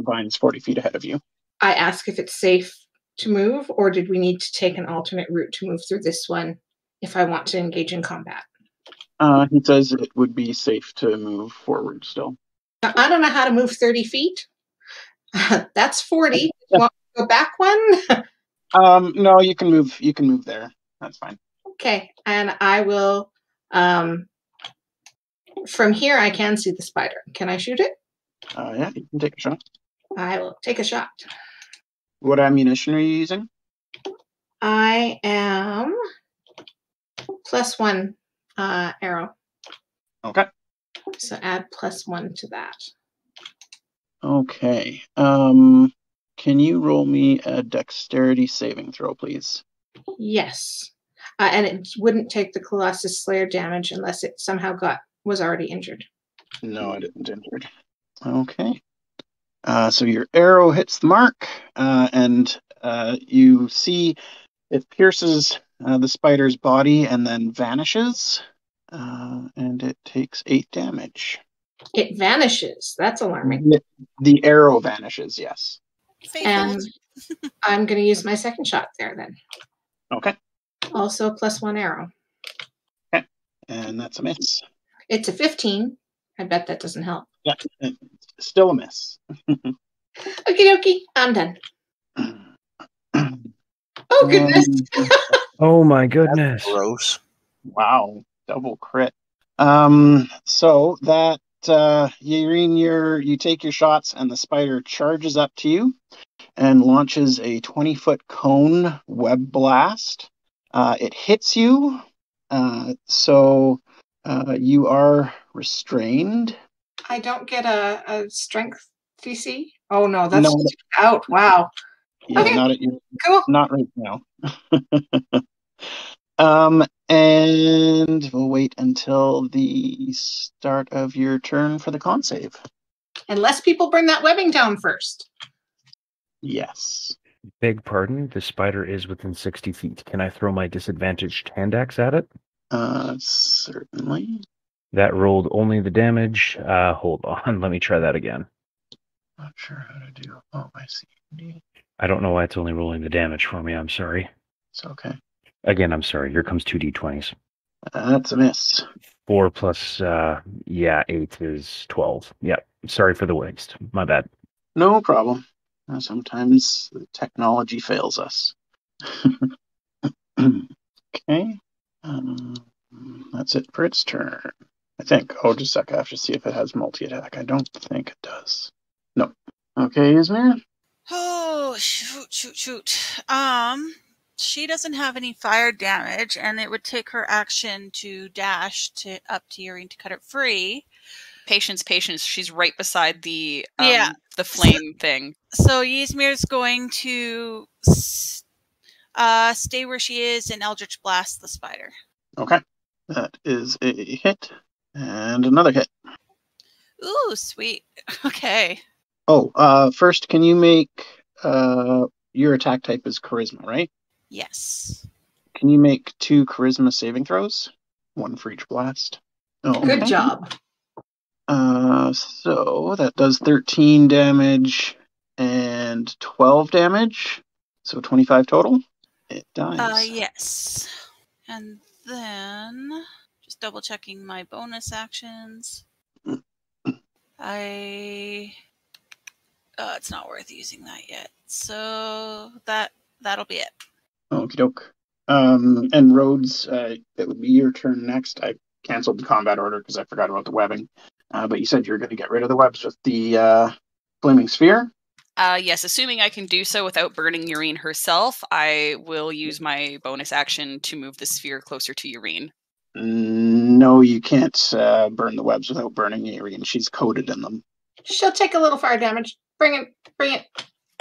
vines 40 feet ahead of you. I ask if it's safe to move, or did we need to take an alternate route to move through this one if I want to engage in combat? He says it would be safe to move forward still. I don't know how to move 30 feet. That's 40. You want to go back one? No, you can move. You can move there. That's fine. Okay, and I will. From here, I can see the spider. Can I shoot it? Yeah, you can take a shot. I will take a shot. What ammunition are you using? I am +1 arrow. Okay. So add +1 to that. Okay. Can you roll me a dexterity saving throw, please? Yes. And it wouldn't take the Colossus Slayer damage unless it somehow was already injured. No, I didn't injured. Okay. So your arrow hits the mark, and you see it pierces the spider's body and then vanishes, and it takes 8 damage. It vanishes. That's alarming. The arrow vanishes, yes. And I'm going to use my second shot there then. Okay. Also +1 arrow. Okay. And that's a miss. It's a 15. I bet that doesn't help. Yeah, still a miss. Okie dokie. I'm done. Oh, goodness. Oh my goodness. Gross. Wow, double crit. So that Yaereene, you take your shots, and the spider charges up to you and launches a 20-foot cone web blast. It hits you, so you are restrained. I don't get a strength DC. Oh no, that's No. just out. Wow. Yeah, Okay. not at you. Cool. Not right now. And we'll wait until the start of your turn for the con save. Unless people bring that webbing down first. Yes. Beg pardon, the spider is within 60 feet. Can I throw my disadvantaged hand axe at it? Certainly. That rolled only the damage. Hold on, let me try that again. Not sure how to do. Oh, I see. I don't know why it's only rolling the damage for me. I'm sorry. It's okay. Again, I'm sorry. Here comes 2 d20s. That's a miss. 4 plus, 8 is 12. Yeah, sorry for the waste. My bad. No problem. Sometimes the technology fails us. Okay. That's it for its turn. I think. Oh, just a sec. I have to see if it has multi-attack. I don't think it does. No. Okay, Ysmyr? Oh, shoot. She doesn't have any fire damage, and it would take her action to dash up to Yaereene to cut it free. Patience. She's right beside the Yeah. the flame thing. So Ysmyr's going to stay where she is and Eldritch Blast the spider. Okay. That is a hit. And another hit. Ooh, sweet. Okay. Oh, first, can you make... your attack type is charisma, right? Yes. Can you make 2 charisma saving throws? 1 for each blast. Oh, Good job. So that does 13 damage and 12 damage. So 25 total. It dies. Yes. And then just double checking my bonus actions. It's not worth using that yet. So that'll be it. Okie doke. And Rhodes, it would be your turn next. I canceled the combat order because I forgot about the webbing. But you said you were going to get rid of the webs with the flaming sphere. Yes, assuming I can do so without burning Yaereene herself, I will use my bonus action to move the sphere closer to Yaereene. No, you can't burn the webs without burning Yaereene. She's coated in them. She'll take a little fire damage. Bring it.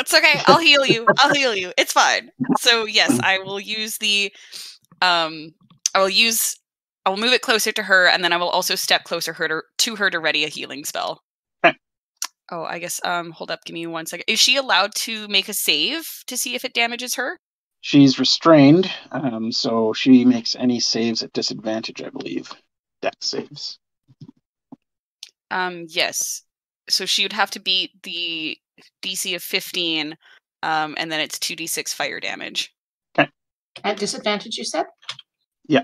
It's okay. I'll heal you. It's fine. So yes, I will use the I will move it closer to her, and then I will also step closer to her to ready a healing spell. Okay. Oh, I guess hold up, give me 1 second. Is she allowed to make a save to see if it damages her? She's restrained, so she makes any saves at disadvantage, I believe. Dex saves. Yes. So she would have to beat the DC of 15, and then it's 2d6 fire damage. Okay. At disadvantage, you said? Yeah.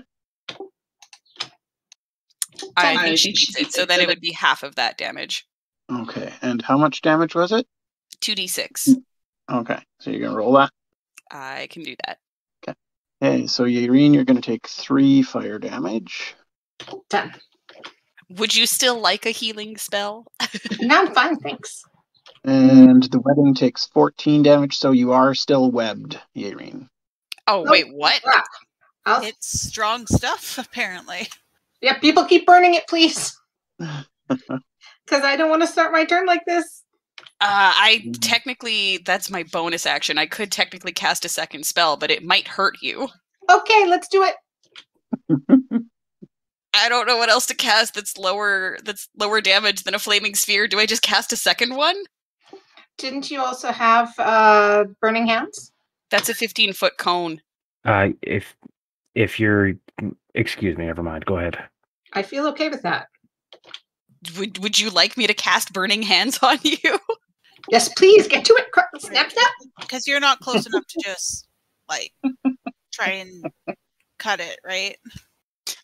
I think she beats it, so then it would be half of that damage. Okay, and how much damage was it? 2d6. Okay, so you're going to roll that? I can do that. Okay, so Yaereene, you're going to take 3 fire damage. Done. Would you still like a healing spell? No, I'm fine, thanks. And the webbing takes 14 damage, so you are still webbed, Yaereene. Oh, wait, what? Yeah. It's strong stuff, apparently. Yeah, people keep burning it, please. Because I don't want to start my turn like this. Technically, that's my bonus action. I could technically cast a second spell, but it might hurt you. Okay, let's do it. I don't know what else to cast that's lower damage than a flaming sphere. Do I just cast a second one? Didn't you also have burning hands? That's a 15-foot cone. If you're... Excuse me, never mind. Go ahead. I feel okay with that. Would you like me to cast burning hands on you? Yes, please, get to it. Snap. Because you're not close enough to just, try and cut it, right?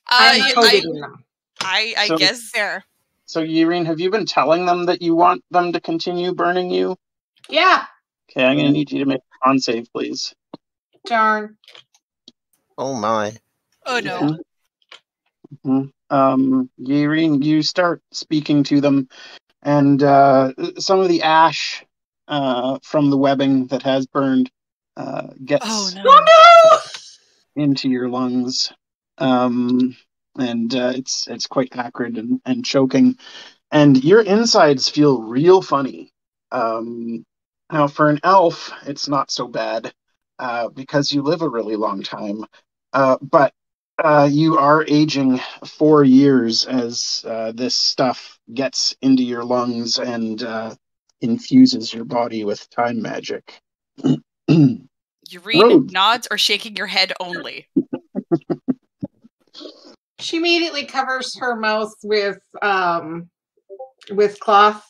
I guess. Fair. So, Yaereene, have you been telling them that you want them to continue burning you? Yeah. Okay, I'm going to need you to make a con save, please. Darn. Oh my. Oh no. Yaereene, you start speaking to them, and some of the ash from the webbing that has burned gets Oh no. Oh into your lungs, and it's quite acrid and choking, and your insides feel real funny. Now, for an elf, it's not so bad because you live a really long time, but you are aging 4 years as this stuff gets into your lungs and infuses your body with time magic. Yaereene Rhodes. nods or shaking your head only. She immediately covers her mouth with cloth,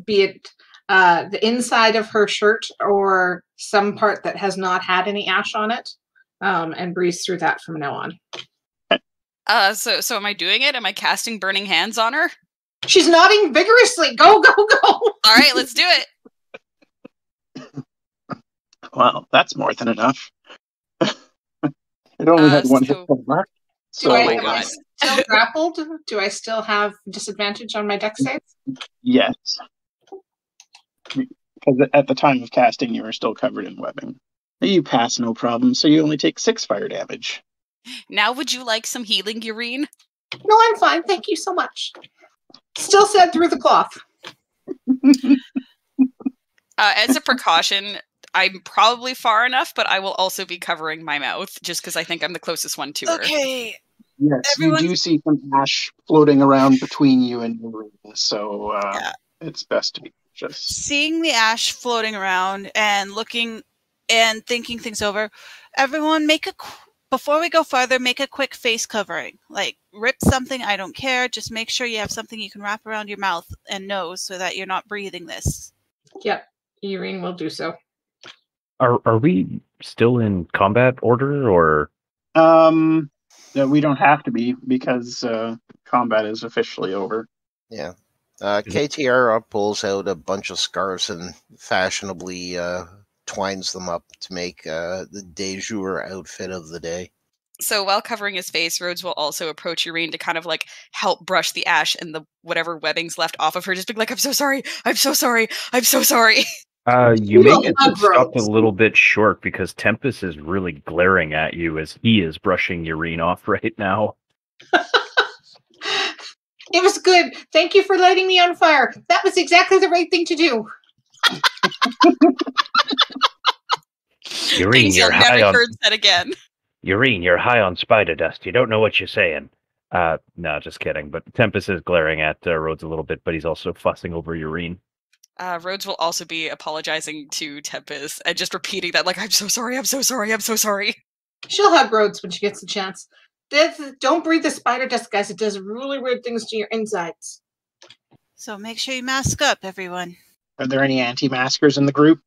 be it the inside of her shirt or some part that has not had any ash on it, and breathes through that from now on. So am I doing it? Am I casting burning hands on her? She's nodding vigorously. Go, go, go! All right, let's do it. Well, that's more than enough. It only had one hit point mark. Do So, am I God. still grappled? Do I still have disadvantage on my dex saves? yes. Because at the time of casting, you were still covered in webbing. You pass no problem, so you only take 6 fire damage. Now would you like some healing, Yaereene? No, I'm fine. Thank you so much. Still said through the cloth. As a precaution, I'm probably far enough, but I will also be covering my mouth, just because I think I'm the closest one to her. Okay. Yes, Everyone's- you do see some ash floating around between you and Yaereene, so Yeah. it's best to be cautious. Seeing the ash floating around and looking and thinking things over, everyone before we go farther, make a quick face covering. Like, rip something, I don't care. Just make sure you have something you can wrap around your mouth and nose so that you're not breathing this. Yep, Yaereene will do so. Are we still in combat order, or? No, we don't have to be because combat is officially over. Yeah. KTR pulls out a bunch of scarves and fashionably twines them up to make the de jour outfit of the day. So while covering his face, Rhodes will also approach Yaereene to kind of like help brush the ash and the whatever webbing's left off of her. Just be like, I'm so sorry. I'm so sorry. I'm so sorry. You may get love stopped a Rhodes. little bit short because Tempus is really glaring at you as he is brushing Yaereene off right now. It was good. Thank you for lighting me on fire. That was exactly the right thing to do. Yaereene, Things you're you'll high never on heard said again. Yaereene, you're high on spider dust. You don't know what you're saying. No, just kidding. But Tempus is glaring at Rhodes a little bit, but he's also fussing over Yaereene. Rhodes will also be apologizing to Tempus and just repeating that, like, I'm so sorry, I'm so sorry, I'm so sorry. She'll hug Rhodes when she gets the chance. Don't breathe the spider dust, guys. It does really weird things to your insides. So make sure you mask up, everyone. Are there any anti-maskers in the group?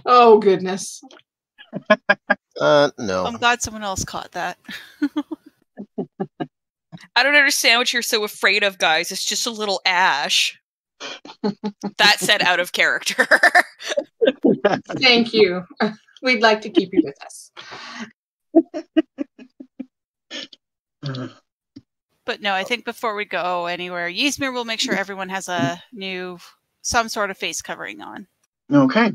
Oh, goodness. No. I'm glad someone else caught that. I don't understand what you're so afraid of, guys. It's just a little ash. That said, out of character. Thank you. We'd like to keep you with us. But no, I think before we go anywhere, Ysmyr will make sure everyone has some sort of face covering on. Okay.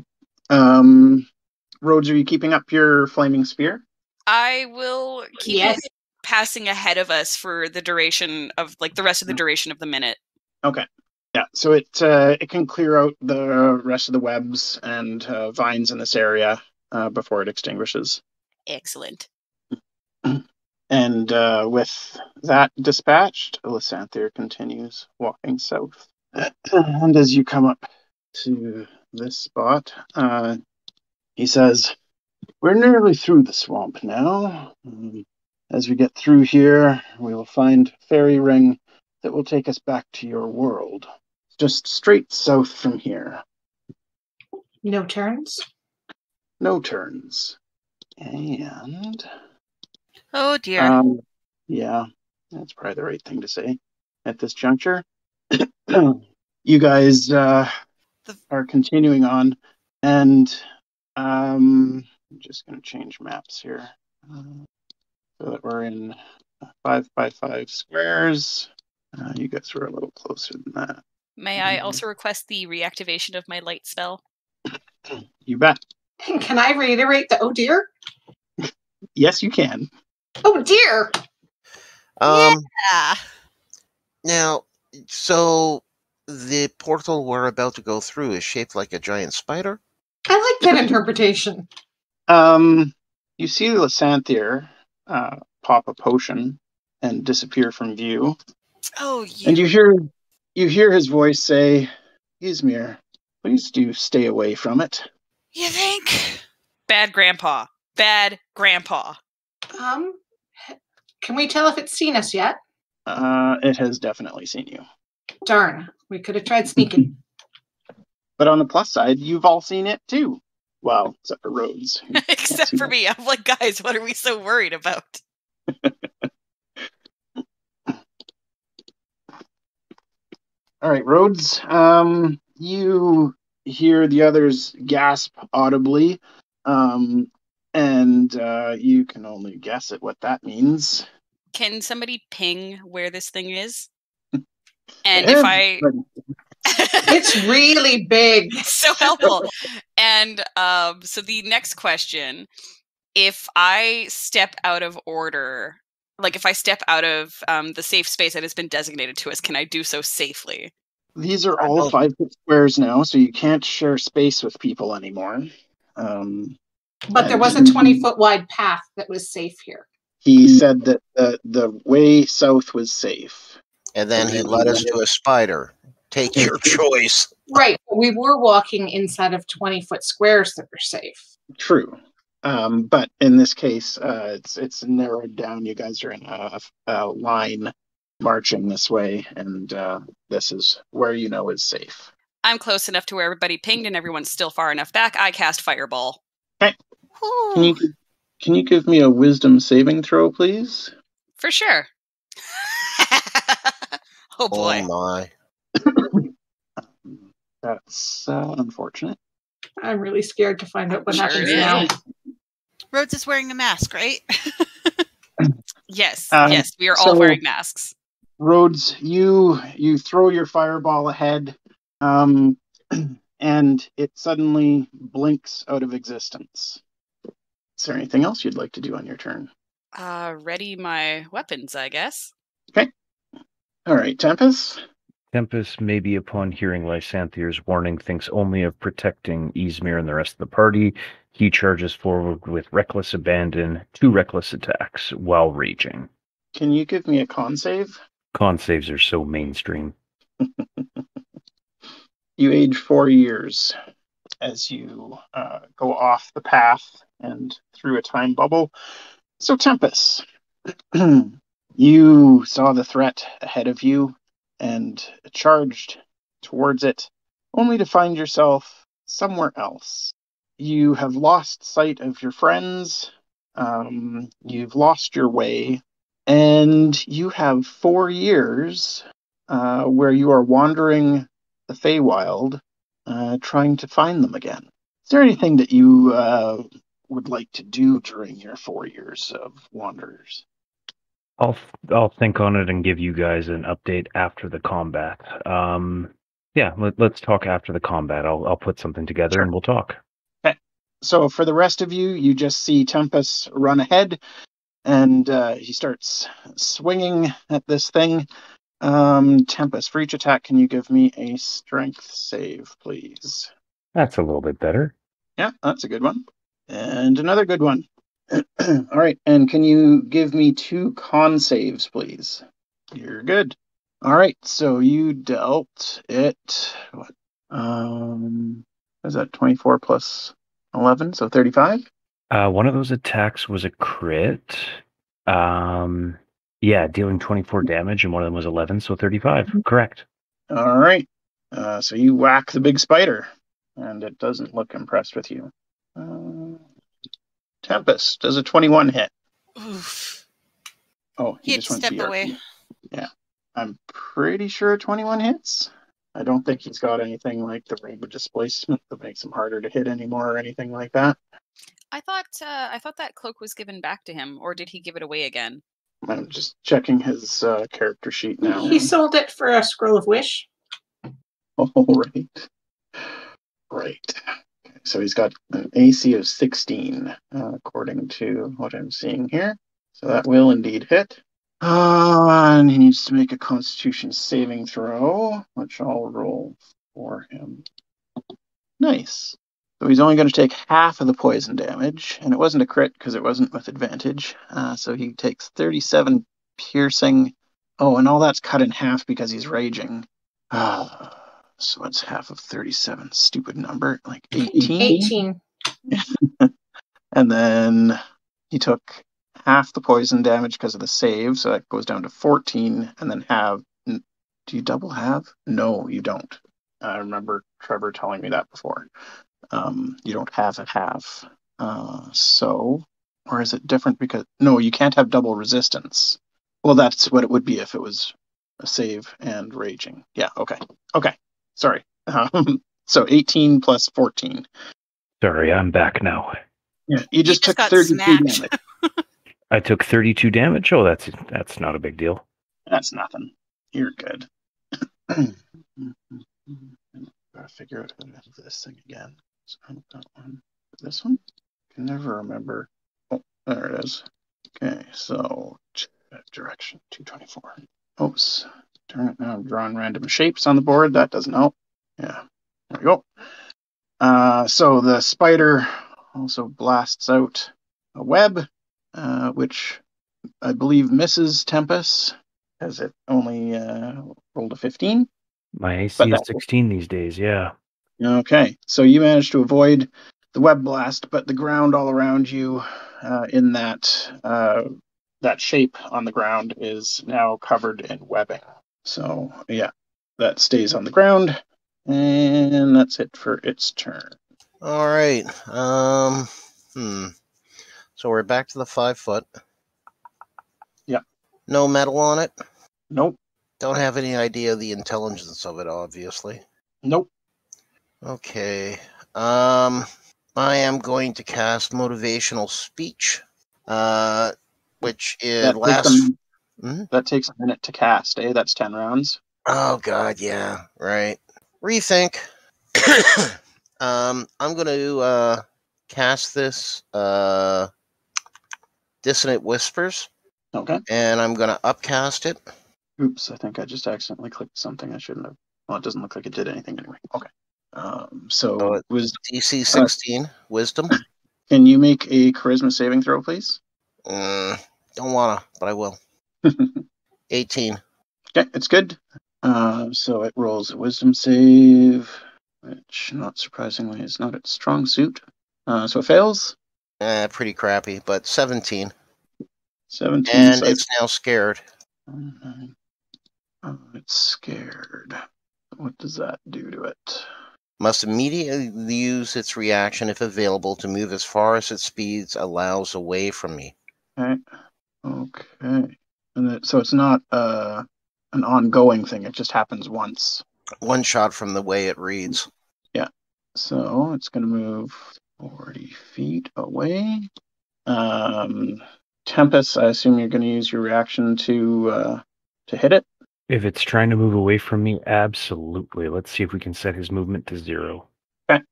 Rhodes, are you keeping up your flaming spear? I will keep Yes. it passing ahead of us for the duration of, like, the rest of the duration of the minute. Okay. Yeah, so it can clear out the rest of the webs and vines in this area before it extinguishes. Excellent. And with that dispatched, Lysanther continues walking south. And as you come up to this spot, he says, "We're nearly through the swamp now. As we get through here, we will find a fairy ring that will take us back to your world. Just straight south from here. No turns? No turns." And Oh dear. yeah, that's probably the right thing to say at this juncture. You guys are continuing on, and I'm just going to change maps here. so that we're in 5 by 5 squares. You guys were a little closer than that. May I also request the reactivation of my light spell? You bet. Can I reiterate the oh dear? Yes, you can. Oh dear! Yeah. Now, so the portal we're about to go through is shaped like a giant spider? I like that interpretation. You see Lysanthier pop a potion and disappear from view. Oh, And you hear his voice say, Ysmyr, please do stay away from it. You think? Bad grandpa. Bad grandpa. Can we tell if it's seen us yet? It has definitely seen you. Darn, we could have tried sneaking. But on the plus side, you've all seen it too. Well, except for Rhodes. Except for me. I'm like, guys, what are we so worried about? All right, Rhodes. You hear the others gasp audibly, and you can only guess at what that means. Can somebody ping where this thing is? And if I... It's really big. So helpful. And so the next question, if I step out of order, like if I step out of the safe space that has been designated to us, can I do so safely? These are all 5 foot squares now, so you can't share space with people anymore. But there was a 20-foot wide path that was safe here. He said that the way south was safe. And then he led us to a spider. Take your choice. Right. We were walking inside of 20-foot squares that were safe. True. But in this case, it's narrowed down. You guys are in a line marching this way, and this is where you know is safe. I'm close enough to where everybody pinged and everyone's still far enough back. I cast Fireball. Okay. Can you give me a wisdom saving throw, please? For sure. Oh boy. Oh my. That's unfortunate. I'm really scared to find out what Sure happens is. now. Rhodes is wearing a mask, right? Yes, yes, we are all wearing masks. Rhodes, you throw your fireball ahead, and it suddenly blinks out of existence. Is there anything else you'd like to do on your turn? Ready my weapons, I guess. Okay. All right, Tempus. Tempus, maybe upon hearing Lysanthier's warning, thinks only of protecting Ysmyr and the rest of the party. He charges forward with reckless abandon, 2 reckless attacks while raging. Can you give me a con save? Con saves are so mainstream. You age 4 years as you go off the path and through a time bubble. So, Tempus, you saw the threat ahead of you and charged towards it, only to find yourself somewhere else. You have lost sight of your friends, you've lost your way, and you have 4 years where you are wandering the Feywild, trying to find them again. Is there anything that you would like to do during your 4 years of wanderers? I'll think on it and give you guys an update after the combat. Let's talk after the combat. I'll put something together and we'll talk. Okay. So for the rest of you, you just see Tempus run ahead, and he starts swinging at this thing. Tempus, for each attack, can you give me a strength save, please? That's a little bit better. Yeah, that's a good one. And another good one. All right, and can you give me 2 con saves, please? You're good. All right, so you dealt it. What? Was that 24 plus 11, so 35? One of those attacks was a crit. Dealing 24 damage, and one of them was 11, so 35. Correct. All right. So you whack the big spider, and it doesn't look impressed with you. Tempus, does a 21 hit? Oof. Oh, He had to step away. Yeah. I'm pretty sure 21 hits. I don't think he's got anything like the rainbow displacement that makes him harder to hit anymore or anything like that. I thought that cloak was given back to him, or did he give it away again? I'm just checking his character sheet now. He sold it for a scroll of wish. Oh, right. Right. Okay, so he's got an AC of 16, according to what I'm seeing here. So that will indeed hit. And he needs to make a Constitution saving throw, which I'll roll for him. Nice. So he's only going to take half of the poison damage, and it wasn't a crit because it wasn't with advantage. So he takes 37 piercing. Oh, and all that's cut in half because he's raging. So it's half of 37. Stupid number. Like 18? 18. And then he took half the poison damage because of the save, so that goes down to 14, and then halve. Do you double halve? No, you don't. I remember Trevor telling me that before. You don't have a half. So, or is it different because, no, you can't have double resistance. Well, that's what it would be if it was a save and raging. Yeah, okay. Sorry. So 18 plus 14. Sorry, I'm back now. Yeah, you just took got 32 smacked. damage. I took 32 damage. Oh, that's not a big deal. That's nothing. You're good. Gotta figure out how to do this thing again. So that one. This one? Can never remember. Oh, there it is. Okay, so direction 224. Oops. Turn it now. I'm drawing random shapes on the board. That doesn't help. Yeah. There we go. So the spider also blasts out a web, which I believe misses Tempus, as it only rolled a 15. My AC is 16 these days, yeah. Okay, so you managed to avoid the web blast, but the ground all around you in that shape on the ground is now covered in webbing. So, yeah, that stays on the ground, and that's it for its turn. All right. So we're back to the 5 foot. Yeah. No metal on it? Nope. Don't have any idea of the intelligence of it, obviously. Nope. Okay. I am going to cast motivational speech, which is that takes a minute to cast, eh? That's 10 rounds. Oh God, yeah, right. Rethink. I'm going to cast this Dissonant Whispers. Okay. And I'm going to upcast it. Oops, I think I just accidentally clicked something I shouldn't have. Well, it doesn't look like it did anything anyway. Okay. So it was DC 16, Wisdom. Can you make a Charisma saving throw, please? Don't want to, but I will. 18. Okay, it's good. So it rolls a Wisdom save, which, not surprisingly, is not its strong suit. So it fails. Pretty crappy, but 17. 17. And so it's now scared. Oh, it's scared. What does that do to it? Must immediately use its reaction, if available, to move as far as its speed allows away from me. Okay. And so it's not an ongoing thing. It just happens once. One shot from the way it reads. Yeah. So it's going to move 40 feet away. Tempus, I assume you're going to use your reaction to hit it? If it's trying to move away from me, absolutely. Let's see if we can set his movement to 0. Okay.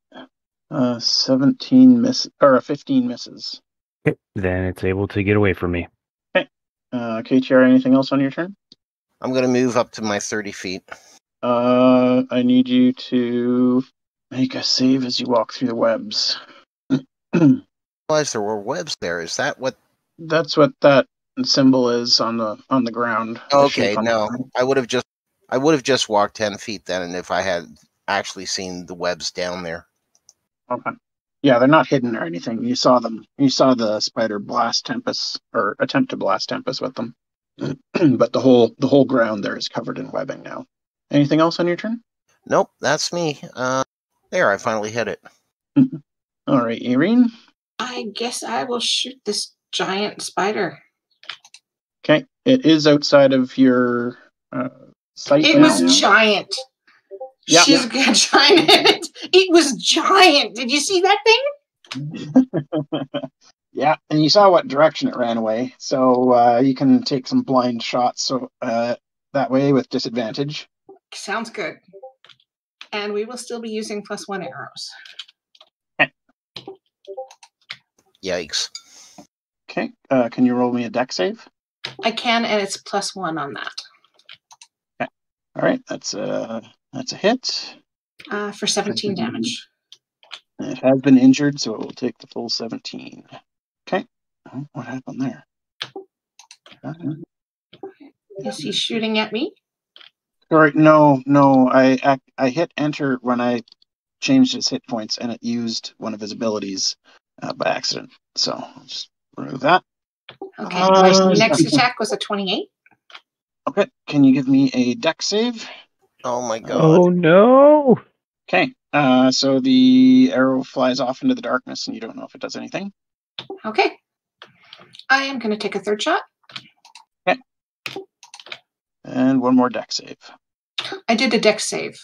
17 misses, or 15 misses. Okay. Then it's able to get away from me. Okay. KTR, anything else on your turn? I'm going to move up to my 30 feet. I need you to make a save as you walk through the webs. I realized there were webs there. Is that what? That's what that symbol is on the ground. Okay, no. I would have just walked 10 feet then, and if I had actually seen the webs down there. Okay. Yeah, they're not hidden or anything. You saw them. You saw the spider blast Tempus, or attempt to blast Tempus with them. But the whole ground there is covered in webbing now. Anything else on your turn? Nope, that's me. There, I finally hit it. All right, Yaereene. I guess I will shoot this giant spider. Okay, it is outside of your sight. It was giant. Yeah. She's giant. It was giant. Did you see that thing? Yeah, and you saw what direction it ran away, so you can take some blind shots. So that way with disadvantage. Sounds good. And we will still be using +1 arrows. Yikes. Okay, can you roll me a dex save? I can, and it's +1 on that. Okay. All right, that's a hit. For 17 damage. It has been injured, so it will take the full 17. Okay. Oh, what happened there? Is he shooting at me? Sorry, no. I hit enter when I changed his hit points, and it used one of his abilities by accident. So I'll just remove that. Okay, my next attack was a 28. Okay, can you give me a dex save? Oh my god. Oh no! Okay, so the arrow flies off into the darkness, and you don't know if it does anything. Okay. I am going to take a third shot. Okay. And one more dex save. I did a dex save.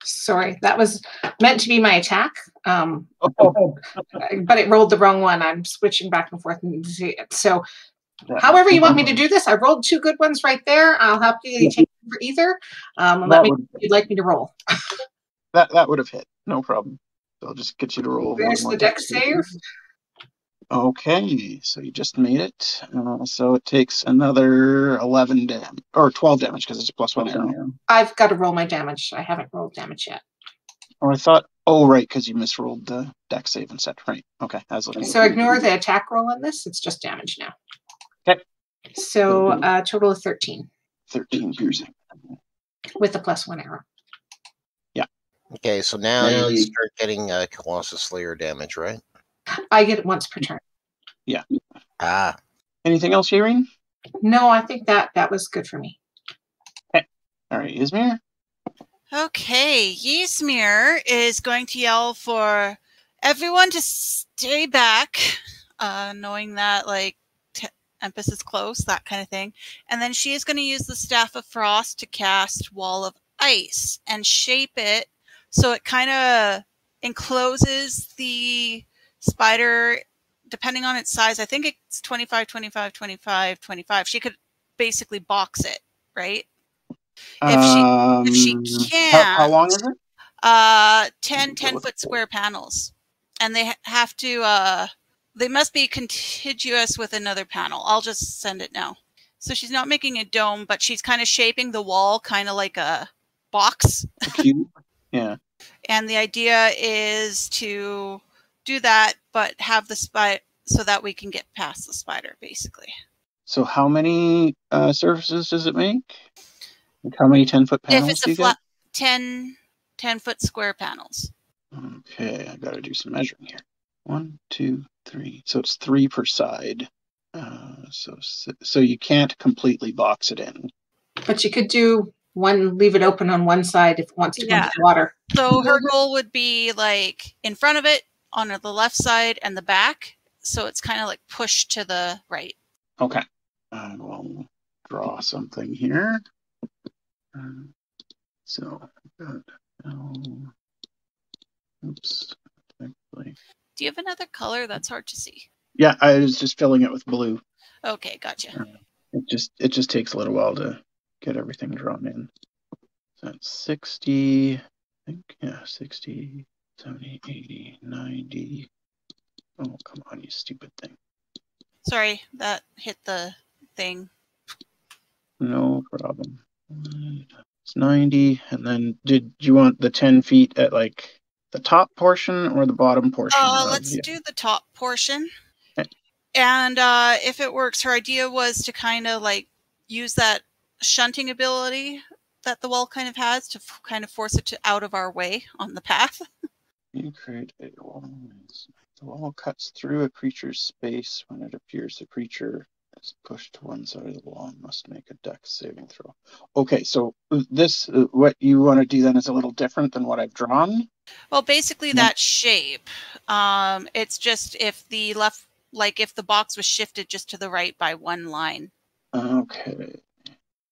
Sorry, that was meant to be my attack. But it rolled the wrong one. I'm switching back and forth. So however you want me to do this, I rolled 2 good ones right there. I'll happily take them for either. Let me know if you'd like me to roll. That would have hit. No problem. So I'll just get you to roll. There's the dex save. Okay, so you just made it. So it takes another 11 damage, or 12 damage, because it's a +1 arrow. I've got to roll my damage. I haven't rolled damage yet. Oh, I thought, right, because you misrolled the dex save instead. Right, okay. So ignore the attack roll on this. It's just damage now. Okay. So total of 13. 13 piercing. With a +1 arrow. Yeah. Okay, so now you start getting Colossus Slayer damage, right? I get it once per turn. Yeah. Ah. Anything else, Yaereene? No, I think that was good for me. Okay. All right, Ysmyr? Okay, Ysmyr is going to yell for everyone to stay back, knowing that, like, Tempus is close, that kind of thing. And then she is going to use the Staff of Frost to cast Wall of Ice and shape it so it kind of encloses the spider, depending on its size. I think it's 25, 25, 25, 25. She could basically box it, right? If she can. How long is it? 10-foot square panels. And they have to, they must be contiguous with another panel. I'll just send it now. So she's not making a dome, but she's kind of shaping the wall kind of like a box. A cube? Yeah. And the idea is to do that, but have the spider so that we can get past the spider, basically. So how many surfaces does it make? Like how many 10-foot panels if it's a flat 10-foot square panels. Okay, I got to do some measuring here. 1, 2, 3. So it's 3 per side. So you can't completely box it in. But you could do one, leave it open on one side if it wants to go into the water. So her goal would be like in front of it, on the left side, and the back. So it's kind of like pushed to the right. Okay. I will draw something here. Oops. Do you have another color? That's hard to see. Yeah, I was just filling it with blue. Okay, gotcha. It just takes a little while to get everything drawn in. So that's 60, I think, 60, 70, 80, 90. Oh, come on, you stupid thing. Sorry, that hit the thing. No problem. It's 90, and then did you want the 10 feet at like the top portion or the bottom portion? Let's do the top portion. Okay. And if it works, her idea was to kind of like use that shunting ability that the wall kind of has to kind of force it to out of our way on the path. You create a wall. The wall cuts through a creature's space. When it appears the creature is pushed to one side of the wall and must make a dex saving throw. Okay, so this, what you want to do then is a little different than what I've drawn? Well, basically that shape. It's just if the left, like if the box was shifted just to the right by one line. Okay.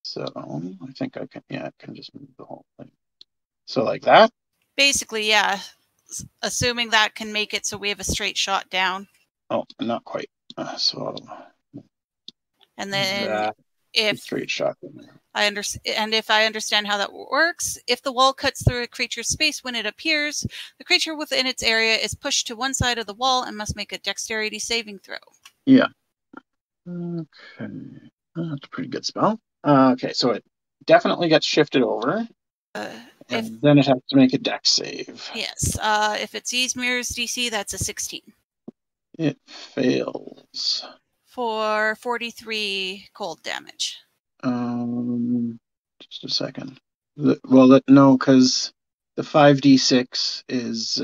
So I think I can just move the whole thing. So like that? Basically, yeah. assuming that can make it so we have a straight shot down. Oh, not quite. So And then that if straight shot. if I understand how that works, if the wall cuts through a creature's space when it appears, the creature within its area is pushed to one side of the wall and must make a dexterity saving throw. Yeah. Okay. That's a pretty good spell. Okay, so it definitely gets shifted over. And then it has to make a dex save. Yes. If it's Ysmyr's DC, that's a 16. It fails. For 43 cold damage. Just a second. No, because the 5d6 is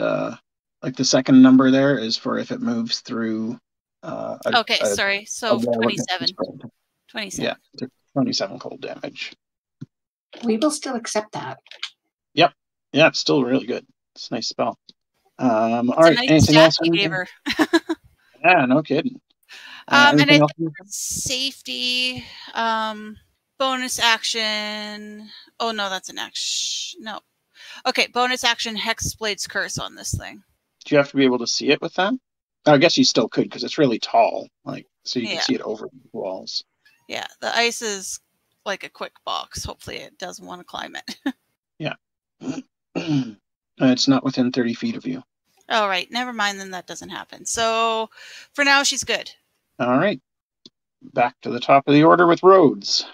like the second number there is for if it moves through. Sorry. So 27. 27. Yeah, 27 cold damage. We will still accept that. Yep. Yeah, it's still really good. It's a nice spell. All right. Nice anything stat else? you gave her. Yeah, no kidding. And anything I else? safety, bonus action. Oh no, that's an action. No. Okay, bonus action Hexblade's Curse on this thing. Do you have to be able to see it with that? I guess you still could because it's really tall, so you can see it over the walls. Yeah, the ice is like a quick box. Hopefully, it doesn't want to climb it. Yeah. It's not within 30 feet of you. All right, never mind. Then that doesn't happen. So, for now, she's good. All right. Back to the top of the order with Rhodes.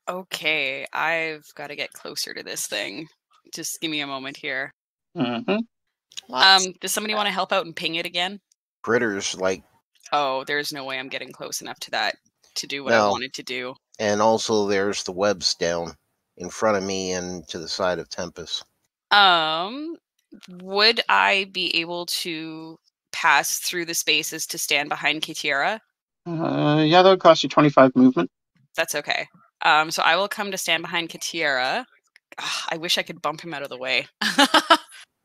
Okay, I've got to get closer to this thing. Just give me a moment here. Mm-hmm. Does somebody want to help out and ping it again? Critters, Oh, there's no way I'm getting close enough to that to do what I wanted to do. And also there's the webs down in front of me and to the side of Tempus. Would I be able to pass through the spaces to stand behind Kitiera? Yeah, that would cost you 25 movement. That's okay. So I will come to stand behind Kitiera. I wish I could bump him out of the way.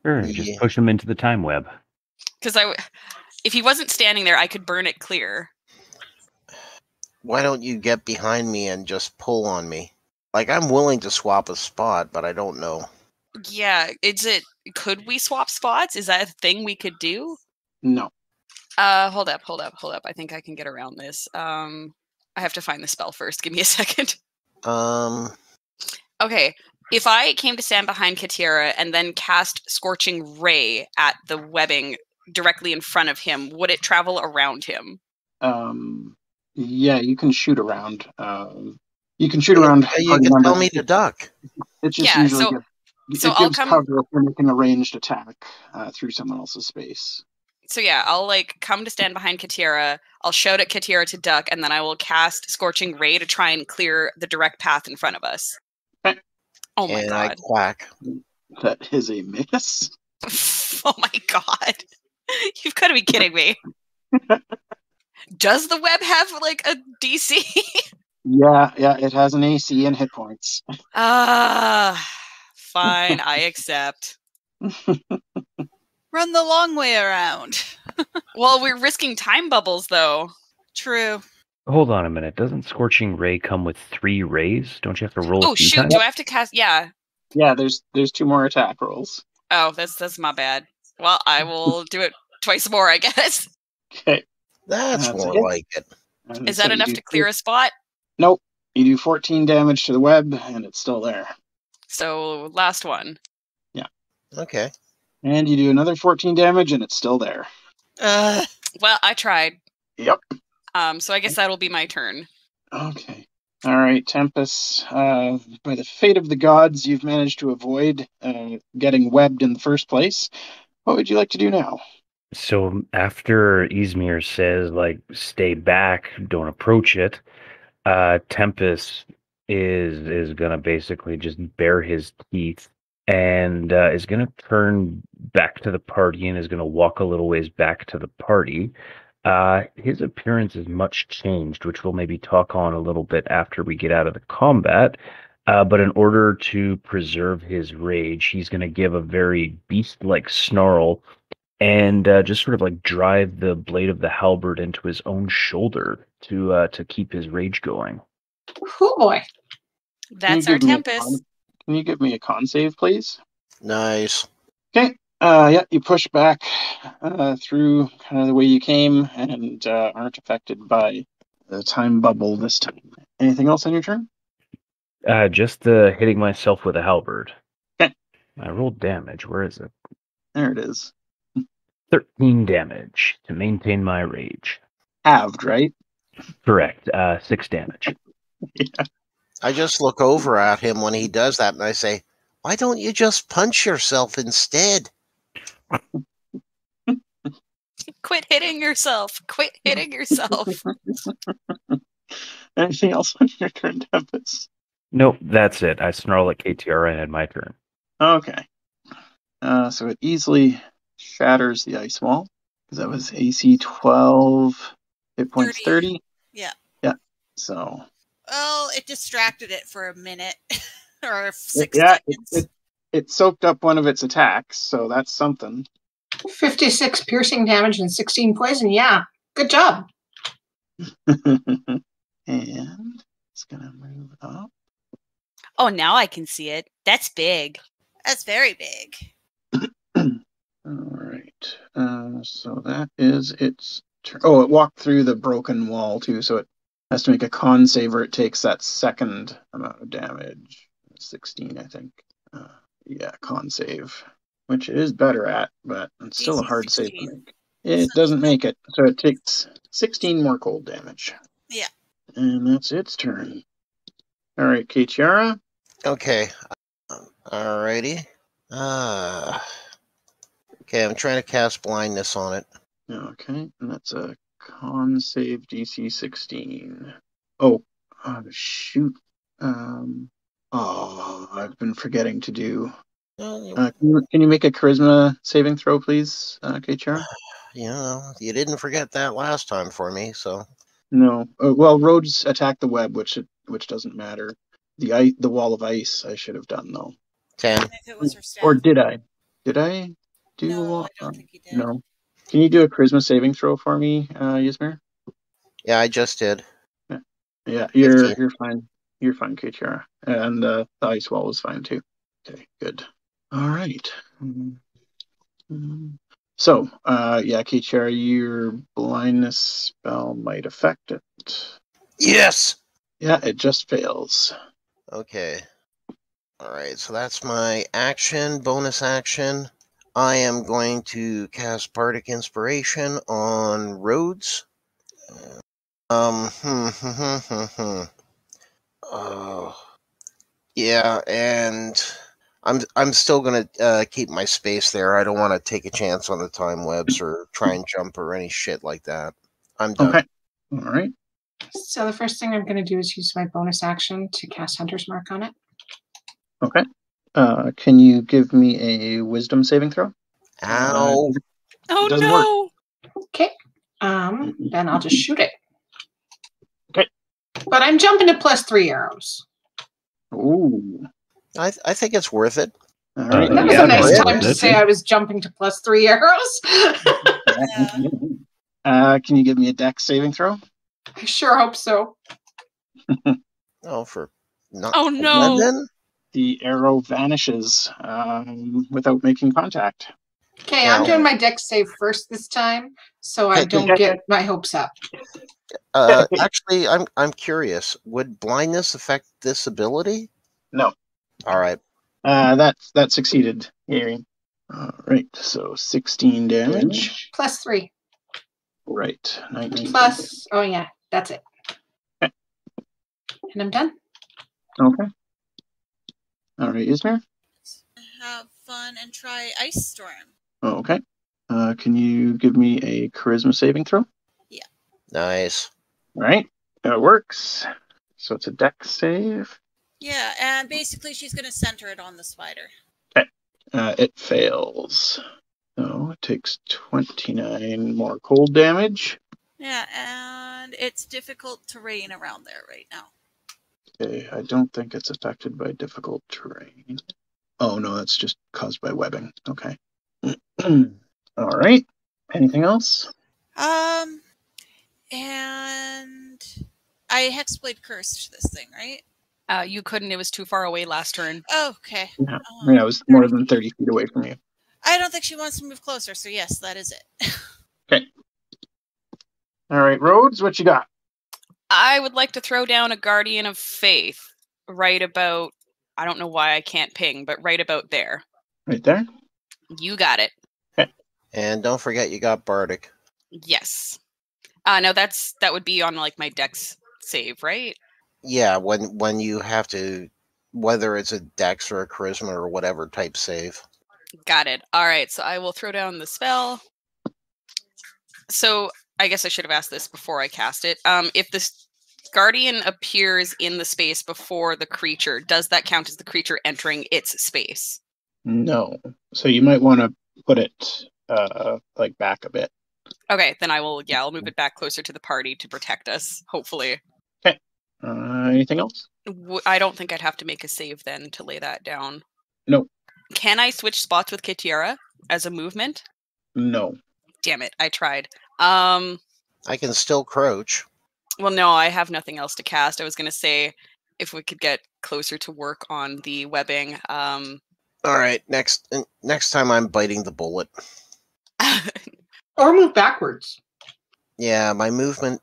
Sure, just push him into the time web. Because if he wasn't standing there, I could burn it clear. Why don't you get behind me and just pull on me? I'm willing to swap a spot, but I don't know. Yeah, could we swap spots? Is that a thing we could do? No. Hold up. I think I can get around this. I have to find the spell first. Give me a second. Okay. If I came to stand behind Kitiera and then cast Scorching Ray at the webbing directly in front of him, would it travel around him? Yeah, you can shoot around. You can shoot around. You can tell me to duck. It's just usually so I'll gives cover if you're making a ranged attack through someone else's space. So yeah, I'll come to stand behind Kitiera. I'll shout at Kitiera to duck, and then I will cast Scorching Ray to try and clear the direct path in front of us. Okay. Oh my god! I quack. That is a miss. Oh my god! You've got to be kidding me. Does the web have a DC? Yeah, it has an AC and hit points. Fine, I accept. Run the long way around. Well, we're risking time bubbles, though. True. Hold on a minute. Doesn't Scorching Ray come with 3 rays? Don't you have to roll? Oh shoot! times? Do I have to cast? Yeah. Yeah, there's 2 more attack rolls. Oh, that's my bad. Well, I will do it twice more, I guess. Okay. That's more like it. Is that enough to clear a spot? Nope. You do 14 damage to the web, and it's still there. So, last one. Yeah. Okay. And you do another 14 damage, and it's still there. Well, I tried. Yep. So I guess that'll be my turn. Okay. All right, Tempus. By the fate of the gods, you've managed to avoid getting webbed in the first place. What would you like to do now? So after Ysmyr says, stay back, don't approach it, Tempus is going to basically just bare his teeth and is going to turn back to the party and is going to walk a little ways back to the party. His appearance is much changed, which we'll maybe talk on a little bit after we get out of the combat. But in order to preserve his rage, he's going to give a very beast-like snarl and just sort of drive the blade of the halberd into his own shoulder to keep his rage going. Oh boy. That's our Tempus. Can you give me a con save, please? Nice. Okay. Yeah, you push back through kind of the way you came and aren't affected by the time bubble this time. Anything else on your turn? Just hitting myself with a halberd. Okay. I rolled damage. Where is it? There it is. 13 damage to maintain my rage. Halved, right? Correct. 6 damage. Yeah. I just look over at him when he does that and I say, why don't you just punch yourself instead? Quit hitting yourself. Quit hitting yourself. Anything else on your turn, Tempus? Nope, that's it. I snarl at KTR and end my turn. Okay. So it easily shatters the ice wall because that was AC 12, hit points 30. Yeah. Yeah. So. Well, it distracted it for a minute or 6 Yeah, seconds. it soaked up one of its attacks, so that's something. 56 piercing damage and 16 poison. Yeah, good job. And it's gonna move up. Oh, now I can see it. That's big. That's very big. All right. So that is its turn. Oh, it walked through the broken wall too, so it has to make a con save or it takes that second amount of damage. 16, I think. Yeah, con save, which it is better at, but it's still a hard save to make. It doesn't make it, so it takes 16 more cold damage. Yeah. And that's its turn. All right, Keitiara. Okay. Alrighty. Okay, I'm trying to cast blindness on it. Okay, and that's a con save DC 16. Oh, shoot. I've been forgetting to do. Can you make a charisma saving throw, please, Keitiara? You didn't forget that last time for me, so. No. Well, Rhodes attacked the web, which doesn't matter. The wall of ice I should have done though. 10. If it was her staff. Or did I? Did I do? No, I don't think you did. No. Can you do a charisma saving throw for me, Ysmyr? Yeah, I just did. Yeah, you're fine. You're fine, Keitiara. And the ice wall is fine too. Okay, good. All right. So, yeah, Keitiara, your blindness spell might affect it. Yes! Yeah, it just fails. Okay. Alright, so that's my action, bonus action. I am going to cast Bardic Inspiration on Rhodes. Yeah, and I'm still gonna keep my space there. I don't want to take a chance on the time webs or try and jump or any shit like that. I'm done. Okay. All right. So the first thing I'm going to do is use my bonus action to cast Hunter's Mark on it. Okay. Can you give me a Wisdom saving throw? Ow! Oh doesn't no! Okay. Then I'll just shoot it. Okay. But I'm jumping to +3 arrows. Ooh. I think it's worth it. All right. That was Yeah, a nice that's time to it. say I was jumping to +3 arrows. Can you give me a Dex saving throw? I sure hope so. Oh, for not. Oh no! 11? The arrow vanishes without making contact. Okay, Yeah. I'm doing my dex save first this time, so I don't get my hopes up. Actually, I'm curious. Would blindness affect this ability? No. All right. That succeeded, Yaereene. All right, so 16 damage. +3. Right. 19 Plus, oh yeah, that's it. Okay. And I'm done. Okay. All right, Ysmyr? Have fun and try Ice Storm. Oh, okay. Can you give me a charisma saving throw? Yeah. Nice. All right. That works. So it's a dex save. Yeah, and basically she's going to center it on the spider. Okay. It fails. So it takes 29 more cold damage. Yeah, and it's difficult terrain around there right now. Okay, I don't think it's affected by difficult terrain. Oh, no, that's just caused by webbing. Okay. All right. Anything else? And I Hexblade cursed this thing, right? You couldn't. It was too far away last turn. Oh, okay. Yeah, it was more than 30 feet away from you. I don't think she wants to move closer, so yes, that is it. Okay. All right, Rhodes, what you got? I would like to throw down a Guardian of Faith right about, I don't know why I can't ping, but right about there. Right there? You got it. And don't forget you got Bardic. Yes. No, that would be on like my Dex save, right? Yeah, when you have to, whether it's a Dex or a Charisma or whatever type save. Got it. All right, so I will throw down the spell. So I guess I should have asked this before I cast it. If this Guardian appears in the space before the creature, does that count as the creature entering its space? No. So you might want to put it like back a bit. Okay, then I'll move it back closer to the party to protect us, hopefully. Okay. Anything else? I don't think I'd have to make a save then to lay that down. No. Can I switch spots with Kitiara as a movement? No. Damn it, I tried. I can still crouch. Well, no, I have nothing else to cast. I was going to say if we could get closer to work on the webbing. All right, next time I'm biting the bullet. Or move backwards. Yeah, my movement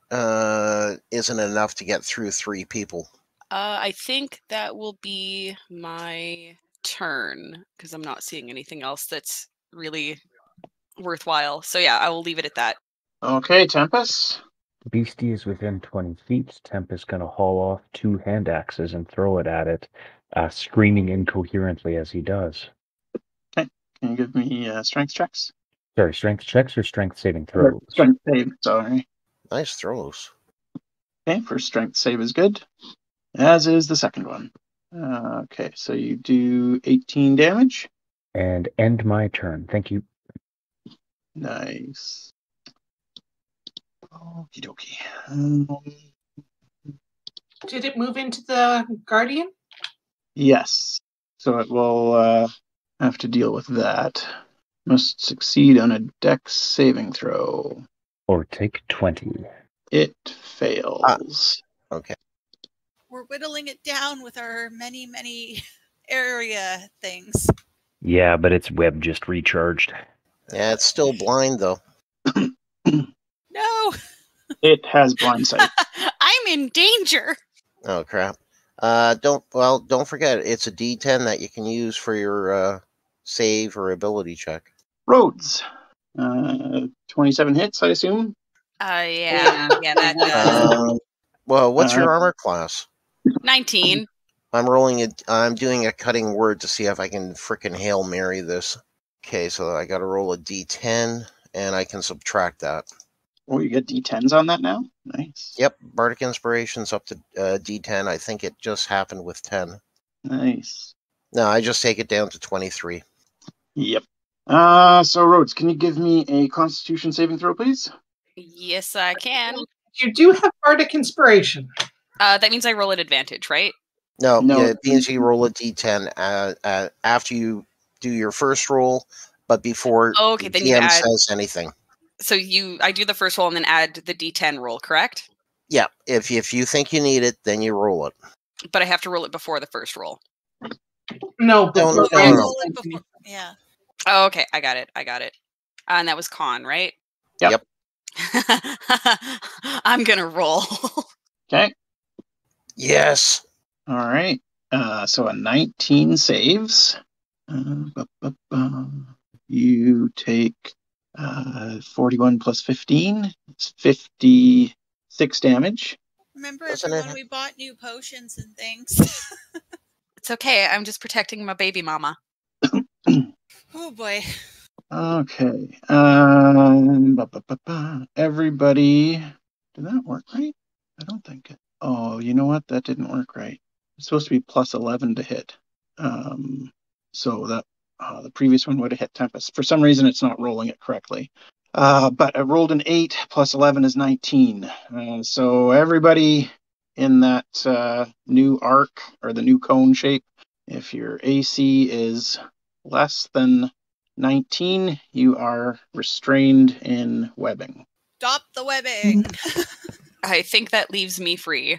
isn't enough to get through 3 people. I think that will be my turn because I'm not seeing anything else that's really worthwhile. So yeah, I will leave it at that. Okay, Tempus. Beastie is within 20 feet. Tempus going to haul off 2 hand axes and throw it at it, screaming incoherently as he does. Okay. Can you give me strength checks? Sorry, strength checks or strength saving throws? Strength save, sorry. Nice throws. Okay, first strength save is good. As is the second one. Okay, so you do 18 damage. And end my turn. Thank you. Nice. Okie dokie. Did it move into the Guardian? Yes. So it will have to deal with that. Must succeed on a Dex saving throw. Or take 20. It fails. Okay. We're whittling it down with our many, many area things. Yeah, but its web just recharged. Yeah, it's still blind though. No! It has blind sight. I'm in danger. Oh crap. Don't forget it's a D10 that you can use for your save or ability check. Rhodes. 27 hits, I assume. Yeah, that does. Well, what's your armor class? 19. I'm doing a cutting word to see if I can frickin' Hail Mary this. Okay, so I gotta roll a D10 and I can subtract that. Oh, you get D10s on that now? Nice. Yep, Bardic Inspiration's up to D10. I think it just happened with 10. Nice. No, I just take it down to 23. Yep. So Rhodes, can you give me a Constitution saving throw, please? Yes, I can. You do have Bardic Inspiration. That means I roll at advantage, right? No, No. Yeah, it means you roll a D10 after you do your first roll, but before Okay, the then you DM add. says anything. So I do the first roll and then add the D10 roll, correct? Yeah, if you think you need it, then you roll it. But I have to roll it before the first roll. No, No, but no, Yeah, no. roll it before. Yeah. Oh, okay, I got it. And that was con, right? Yep. I'm gonna roll. Okay. Yes. All right. So a 19 saves. You take 41 plus 15. It's 56 damage. Remember Doesn't everyone, it- we bought new potions and things. It's okay. I'm just protecting my baby mama. Oh boy. Okay. Everybody. Did that work right? I don't think it. Oh, you know what? That didn't work right. It's supposed to be plus 11 to hit. So that the previous one would have hit Tempest. For some reason, it's not rolling it correctly. But I rolled an 8 plus 11 is 19. So everybody in that new arc or the new cone shape, if your AC is less than 19, you are restrained in webbing. Stop the webbing. I think that leaves me free.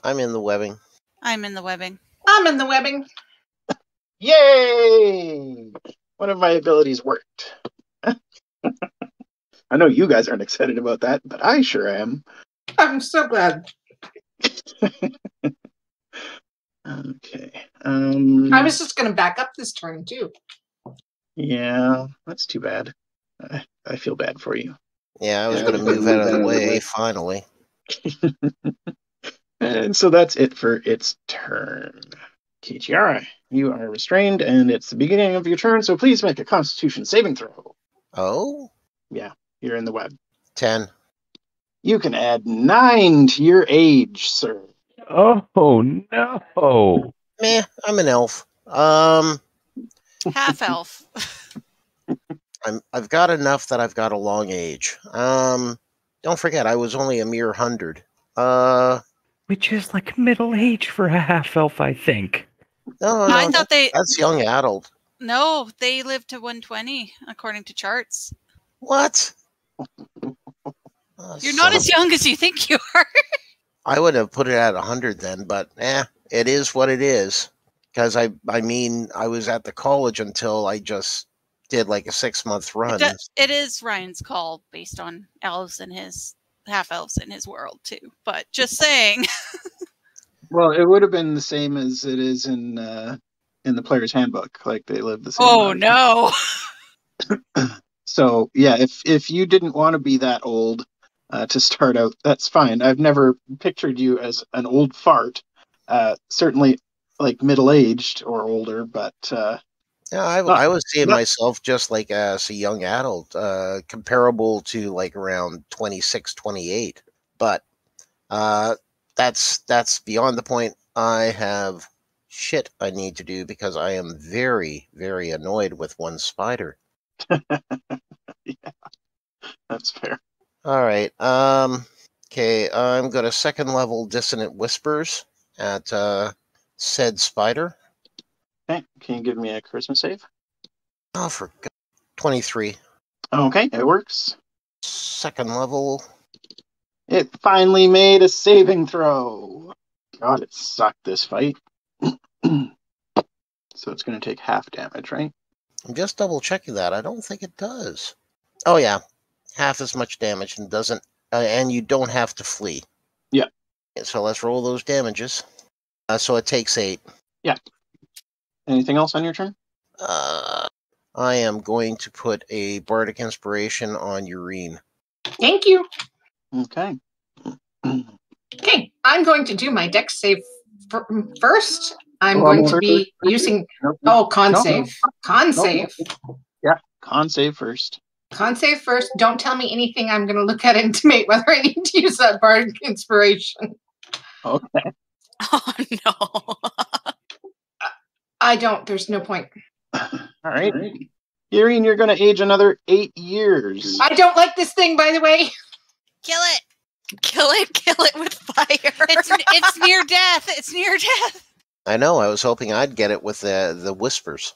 I'm in the webbing. I'm in the webbing. I'm in the webbing. Yay! one of my abilities worked. I know you guys aren't excited about that, but I sure am. I'm so glad. Okay. I was just going to back up this turn, too. Yeah, that's too bad. I feel bad for you. Yeah, I was going to move out of the way, finally. And so that's it for its turn. Kichiara, you are restrained, and it's the beginning of your turn, so please make a Constitution saving throw. Oh? Yeah, you're in the web. 10. You can add 9 to your age, sir. Oh no! Meh, I'm an elf. Half elf. I've got enough that I've got a long age. Don't forget, I was only a mere 100. Which is like middle age for a half elf, I think. No, I thought that's young adult. No, they live to 120 according to charts. What? You're not as young as you think you are. I would have put it at 100 then, but it is what it is. Because I was at the college until I just did like a 6-month run. It is Ryan's call based on elves and his half elves in his world too. But just saying. Well, it would have been the same as it is in the player's handbook. Like they live the same. Oh no! So yeah, if you didn't want to be that old to start out, that's fine. I've never pictured you as an old fart. Certainly, like middle-aged or older, but yeah, I was seeing myself just like as a young adult, comparable to like around 26, 28. But that's beyond the point. I have shit I need to do because I am very, very annoyed with one spider. Yeah, that's fair. All right. Okay, I'm going to 2nd level Dissonant Whispers at said spider. Okay, can you give me a charisma save? Oh, for God. 23. Okay, it works. 2nd level. It finally made a saving throw. God, it sucked this fight. So it's going to take half damage, right? I'm just double checking that. I don't think it does. Oh yeah, half as much damage and doesn't, and you don't have to flee. Yeah. So let's roll those damages. So it takes 8. Yeah. Anything else on your turn? I am going to put a bardic inspiration on Yaereene. Thank you. Okay. Okay, I'm going to do my dex save first. I'm going to be using... con save. Con save. Yeah, con save first. Con save first. Don't tell me anything. I'm going to look at it and intimate whether I need to use that bardic inspiration. Okay. Oh no. I don't. There's no point. All right. Yaereene, you're going to age another 8 years. I don't like this thing, by the way. Kill it. Kill it with fire. It's near death. It's near death. I know. I was hoping I'd get it with the whispers.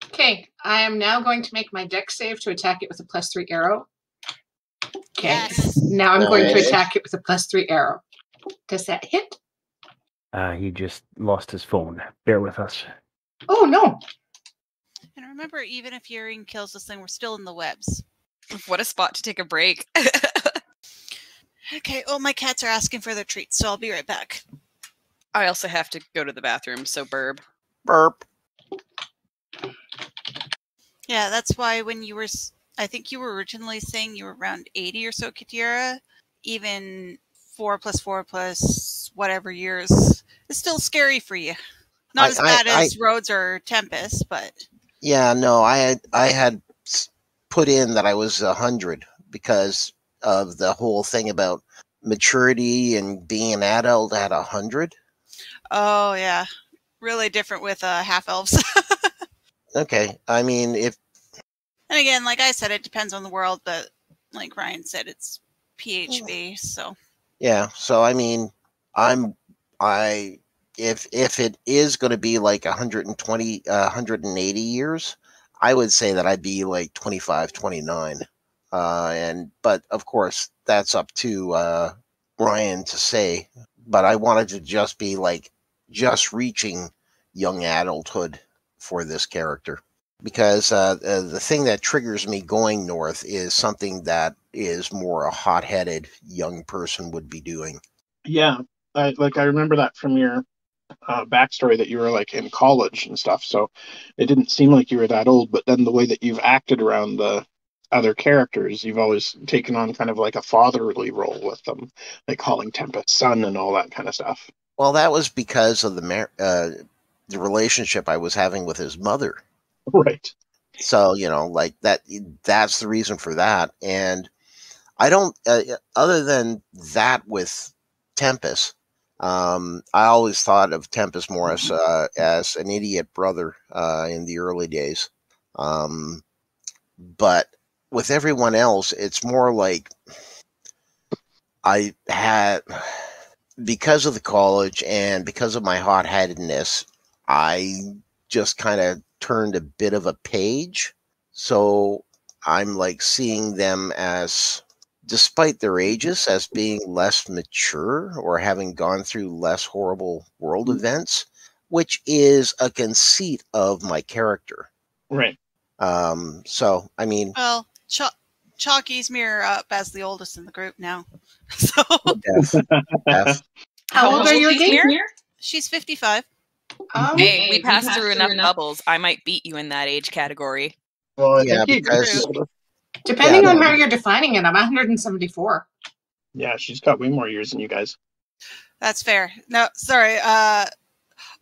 Okay, I am now going to make my dex save to attack it with a +3 arrow. Okay, Yes. now I'm going to attack it with a +3 arrow. Does that hit? He just lost his phone. Bear with us. Oh, no. And remember, even if Yaereene kills this thing, we're still in the webs. What a spot to take a break. Okay, well, my cats are asking for their treats, so I'll be right back. I also have to go to the bathroom, so burp. Burp. Yeah, that's why when you were... I think you were originally saying you were around 80 or so, Katira. Even 4 + 4 + whatever years is still scary for you. Not as bad as Rhodes or Tempus, but... Yeah, no, I had put in that I was 100 because of the whole thing about maturity and being an adult at 100. Oh, yeah. Really different with half-elves. Okay, I mean, if... And again, like I said, it depends on the world, but like Ryan said, it's PHB, so... Yeah, so I mean, if it is going to be like 120, 180 years, I would say that I'd be like 25, 29. But of course, that's up to Ryan to say. But I wanted to just be like just reaching young adulthood for this character. because the thing that triggers me going north is something that is more a hot-headed young person would be doing. Yeah, I remember that from your backstory that you were like in college and stuff. So it didn't seem like you were that old. But then the way that you've acted around the other characters, you've always taken on kind of like a fatherly role with them, like calling Tempus son and all that kind of stuff. Well, that was because of the relationship I was having with his mother. Right. So, like that's the reason for that. And I don't, other than that with Tempus, I always thought of Tempus more as an idiot brother in the early days. But with everyone else, it's more like I had, because of the college and because of my hot-headedness, I just kind of turned a bit of a page. So I'm like seeing them as, despite their ages, as being less mature or having gone through less horrible world events, which is a conceit of my character. Right. So, I mean... Well, chalk Ysmyr up as the oldest in the group now. So F. How old are you again? she's 55. Hey, we passed through enough bubbles. I might beat you in that age category. Well, Yeah, because... Depending on how you're defining it, I'm 174. Yeah, she's got way more years than you guys. That's fair. No, sorry.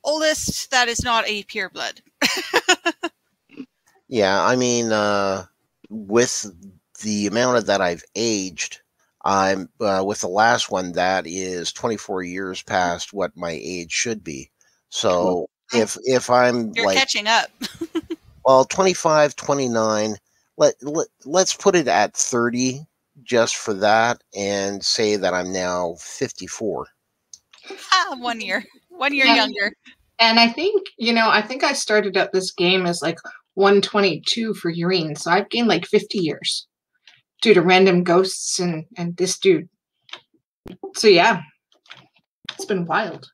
Oldest, that is not a pureblood. Yeah, I mean, with the amount of that I've aged, I'm with the last one that is 24 years past what my age should be. So if I'm You're catching up. well, 25, 29, let's put it at 30 just for that, and say that I'm now 54. 1 year. 1 year younger. And I think, I started out this game as like 122 for Yaereene, so I've gained like 50 years due to random ghosts and this dude. So yeah, it's been wild.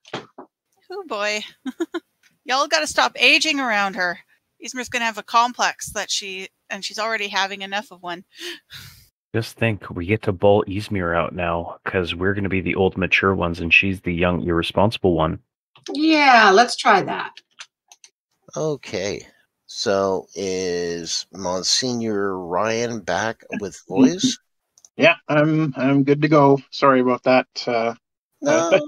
Oh boy. Y'all got to stop aging around her. Ysmyr's going to have a complex that she's already having enough of one. Just think, we get to bowl Ysmyr out now, because we're going to be the old mature ones, and she's the young, irresponsible one. Yeah, let's try that. Okay. So is Monsignor Ryan back with voice? Yeah, I'm good to go. Sorry about that. No,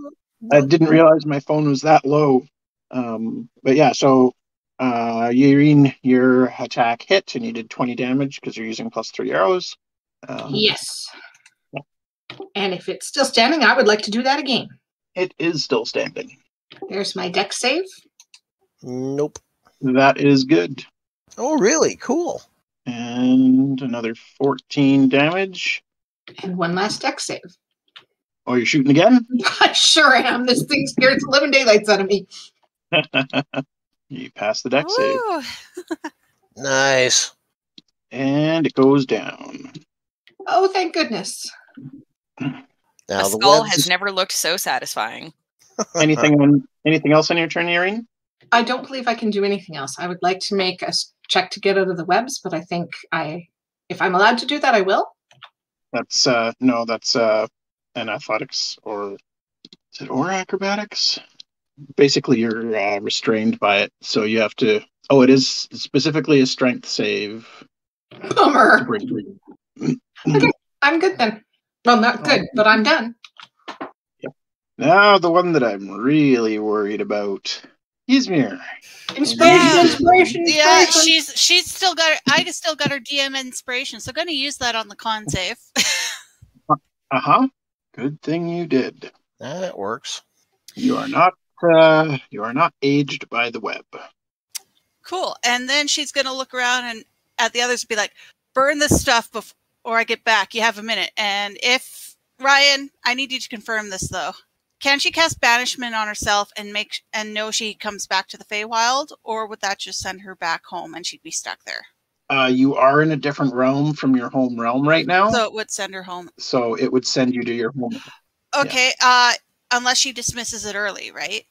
I didn't realize my phone was that low. But yeah, so Yaereene, your attack hit, and you did 20 damage because you're using +3 arrows. Yes. Yeah. And if it's still standing, I would like to do that again. It is still standing. There's my dex save. Nope. That is good. Oh, really? Cool. And another 14 damage. And one last dex save. Oh, you're shooting again? I sure am. This thing scares 11 daylights out of me. You passed the dex save. Nice. And it goes down. Oh, thank goodness. Now A the skull webs... has never looked so satifying. Anything else on your turn, Yaereene? I don't believe I can do anything else. I would like to make a check to get out of the webs, but I think if I'm allowed to do that, I will. That's an athletics, or is it or acrobatics? Basically, you're restrained by it, so you have to. Oh, it is specifically a strength save. Bummer. Okay, I'm good then. Well, not good, but I'm done. Yep. Now the one that I'm really worried about, Ysmyr. Inspiration. Yeah, she's still got. I still got her DM inspiration, so going to use that on the con save. Good thing you did. That works. You are not aged by the web. Cool. And then she's going to look around and at the others and be like, burn this stuff before I get back. You have a minute. And Ryan, I need you to confirm this though. Can she cast banishment on herself and know she comes back to the Feywild, or would that just send her back home and she'd be stuck there? You are in a different realm from your home realm right now. So it would send her home. So it would send you to your home. Okay. Yeah. Unless she dismisses it early, right?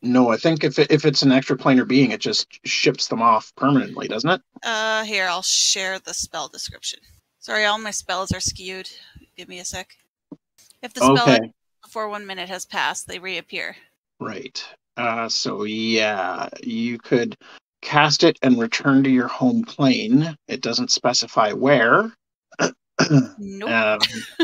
No, I think if it's an extraplanar being, it just ships them off permanently, doesn't it? Here, I'll share the spell description. Sorry, all my spells are skewed. Give me a sec. If the spell ends before 1 minute has passed, they reappear. Right. So yeah, you could cast it and return to your home plane. It doesn't specify where. Nope.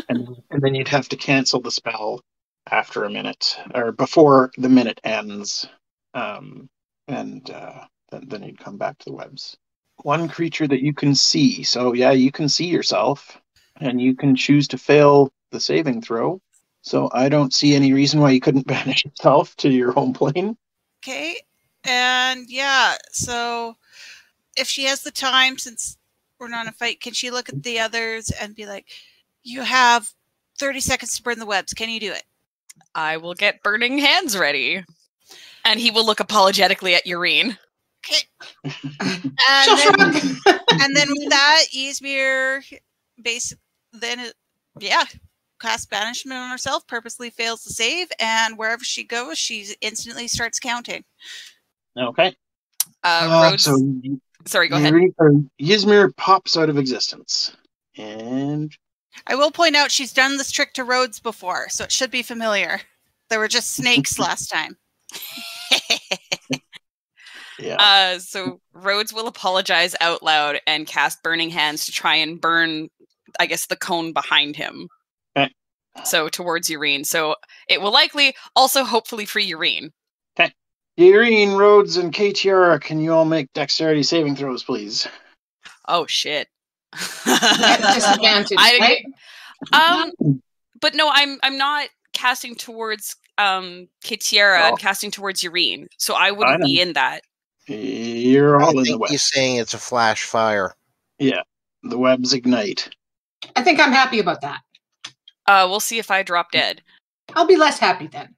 And then you'd have to cancel the spell after a minute, or before the minute ends. Then you'd come back to the webs. One creature that you can see. So yeah, you can see yourself, and you can choose to fail the saving throw. So I don't see any reason why you couldn't banish yourself to your home plane. Okay. And yeah, so if she has the time, since we're not in a fight, can she look at the others and be like, you have 30 seconds to burn the webs. Can you do it? I will get burning hands ready. And he will look apologetically at Yaereene. Okay. And then with that, Ysmyr cast banishment on herself, purposely fails to save, and wherever she goes, she instantly starts counting. Okay. Rhodes. Sorry, go ahead. Ysmyr pops out of existence. And I will point out she's done this trick to Rhodes before, so it should be familiar. There were just snakes last time. Yeah. So Rhodes will apologize out loud and cast Burning Hands to try and burn, I guess, the cone behind him. Okay. So towards Yaereene. So it will likely also hopefully free Yaereene. Okay. Yaereene, Rhodes, and Yaereene, can you all make dexterity saving throws, please? Oh shit. Disadvantage, right? But no, I'm not casting towards Yaereene. I'm casting towards Yaereene. So I wouldn't be in that. You're all in the web. He's saying it's a flash fire. Yeah. The webs ignite. I think I'm happy about that. We'll see if I drop dead. I'll be less happy then.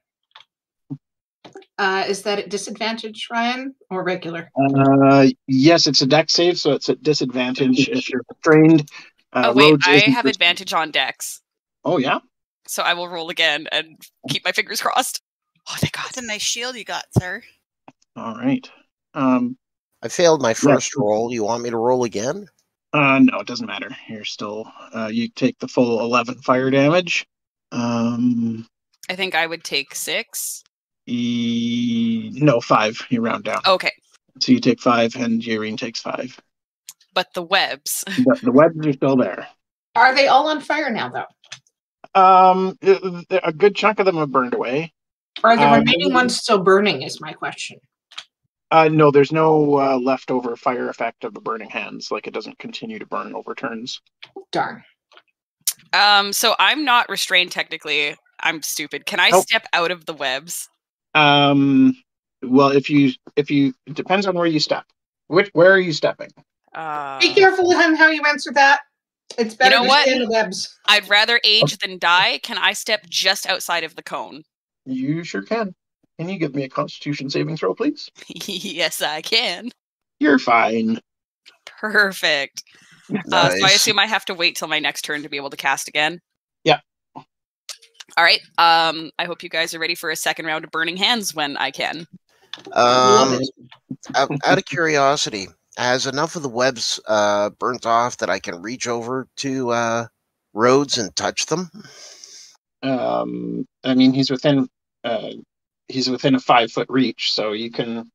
Is that at disadvantage, Ryan, or regular? Yes, it's a dex save, so it's at disadvantage if you're trained. Wait, I have advantage on dex. Oh, yeah? So I will roll again and keep my fingers crossed. Oh, thank God. That's a nice shield you got, sir. All right. I failed my first roll. You want me to roll again? No, it doesn't matter. You're still, you take the full 11 fire damage. I think I would take 6. No, 5. You round down. Okay. So you take 5, and Yaereene takes 5. But the webs. The webs are still there. Are they all on fire now, though? A good chunk of them have burned away. Are the remaining ones still burning, is my question. No, there's no leftover fire effect of the burning hands. Like, it doesn't continue to burn over turns. Darn. So I'm not restrained technically. I'm stupid. Can I step out of the webs? Well, if you it depends on where you step. Where are you stepping? Be careful on how you answer that. It's better to stay in the webs. I'd rather age than die. Can I step just outside of the cone? You sure can. Can you give me a Constitution saving throw, please? Yes, I can. You're fine. Perfect. Nice. So I assume I have to wait till my next turn to be able to cast again. Yeah. All right. I hope you guys are ready for a second round of Burning Hands when I can. Out of curiosity, has enough of the webs burnt off that I can reach over to Rhodes and touch them? I mean, he's within a 5-foot reach, so you can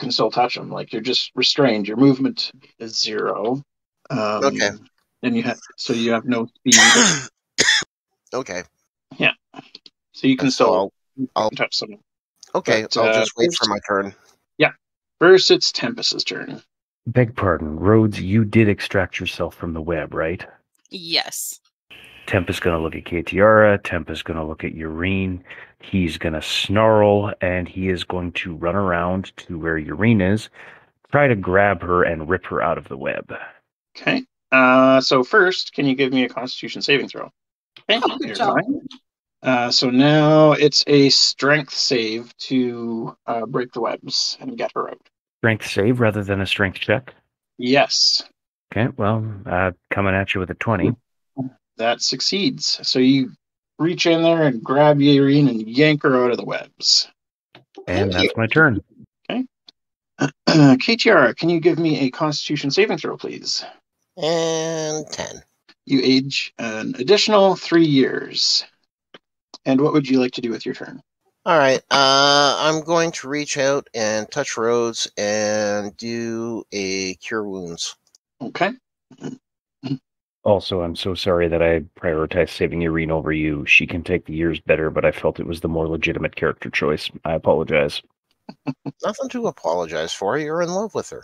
still touch him. Like, you're just restrained. Your movement is 0. Okay. And you have no speed. Okay. Yeah. So you can still I'll touch someone. Okay, But, I'll just wait for my turn. Yeah. First, it's Tempus's turn. Beg pardon, Rhodes, you did extract yourself from the web, right? Yes. Tempus going to look at Yaereene. Tempus going to look at Yaereene. He's going to snarl, and he is going to run around to where Yaereene is, try to grab her and rip her out of the web. Okay. So first, can you give me a Constitution saving throw? Okay. Good job. So now it's a strength save to break the webs and get her out. Strength save rather than a strength check? Yes. Okay, well, coming at you with a 20. That succeeds. So you reach in there and grab Yaereene and yank her out of the webs. And Thank that's my turn. KTR, can you give me a Constitution saving throw, please? And 10. You age an additional 3 years. And what would you like to do with your turn? All right. I'm going to reach out and touch Rhodes and do a cure wounds. Okay. Also, I'm so sorry that I prioritized saving Yaereene over you. She can take the years better, but I felt it was the more legitimate character choice. I apologize. Nothing to apologize for. You're in love with her.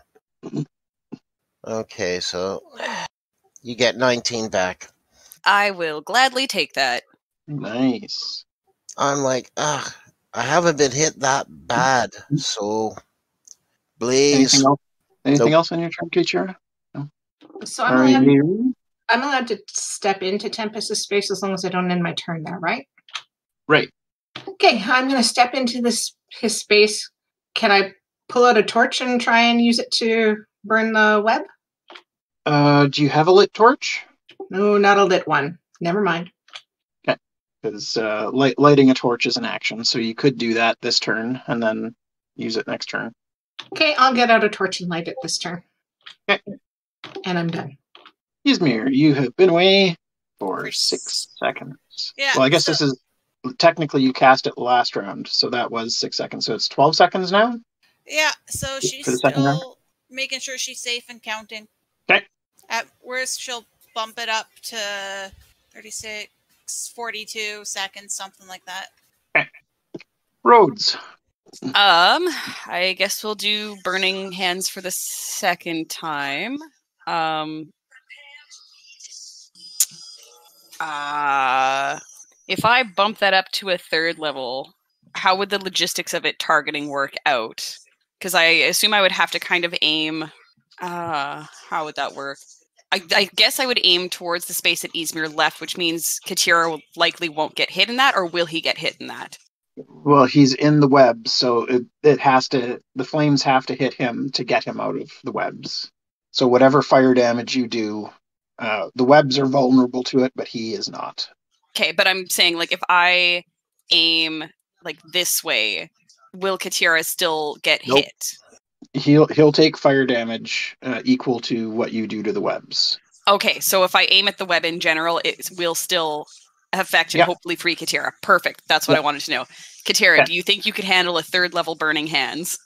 Okay, so you get 19 back. I will gladly take that. Nice. I'm like, I haven't been hit that bad. So, Blaze. Anything else on your turn, KTR? So All right, Yaereene? I'm allowed to step into Tempest's space as long as I don't end my turn there, right? Right. Okay, I'm going to step into his space. Can I pull out a torch and try and use it to burn the web? Do you have a lit torch? No, not a lit one. Never mind. Okay. Because lighting a torch is an action, so you could do that this turn and then use it next turn. Okay, I'll get out a torch and light it this turn. Okay. And I'm done. Ysmyr, you have been away for 6 seconds. Yeah, Well, I guess so- this is technically you cast it last round, so that was 6 seconds. So it's 12 seconds now? Yeah, so she's For the second round? still making sure she's safe and counting. Okay. At worst, she'll bump it up to 36, 42 seconds, something like that. Okay. Rhodes. I guess we'll do burning hands for the second time. If I bump that up to a 3rd level, how would the logistics of it targeting work out? Because I assume I would have to kind of aim. How would that work? I guess I would aim towards the space that Ysmyr left, which means Katira likely won't get hit in that, or will he get hit in that? Well, he's in the web, so it has to. The flames have to hit him to get him out of the webs. So whatever fire damage you do, the webs are vulnerable to it, but he is not. Okay, but I'm saying, like, if I aim like this way, will Katira still get Nope. hit? He'll take fire damage equal to what you do to the webs. Okay, so if I aim at the web in general, it will still affect and hopefully free Katira. Perfect. That's what I wanted to know. Katira, do you think you could handle a 3rd level burning hands?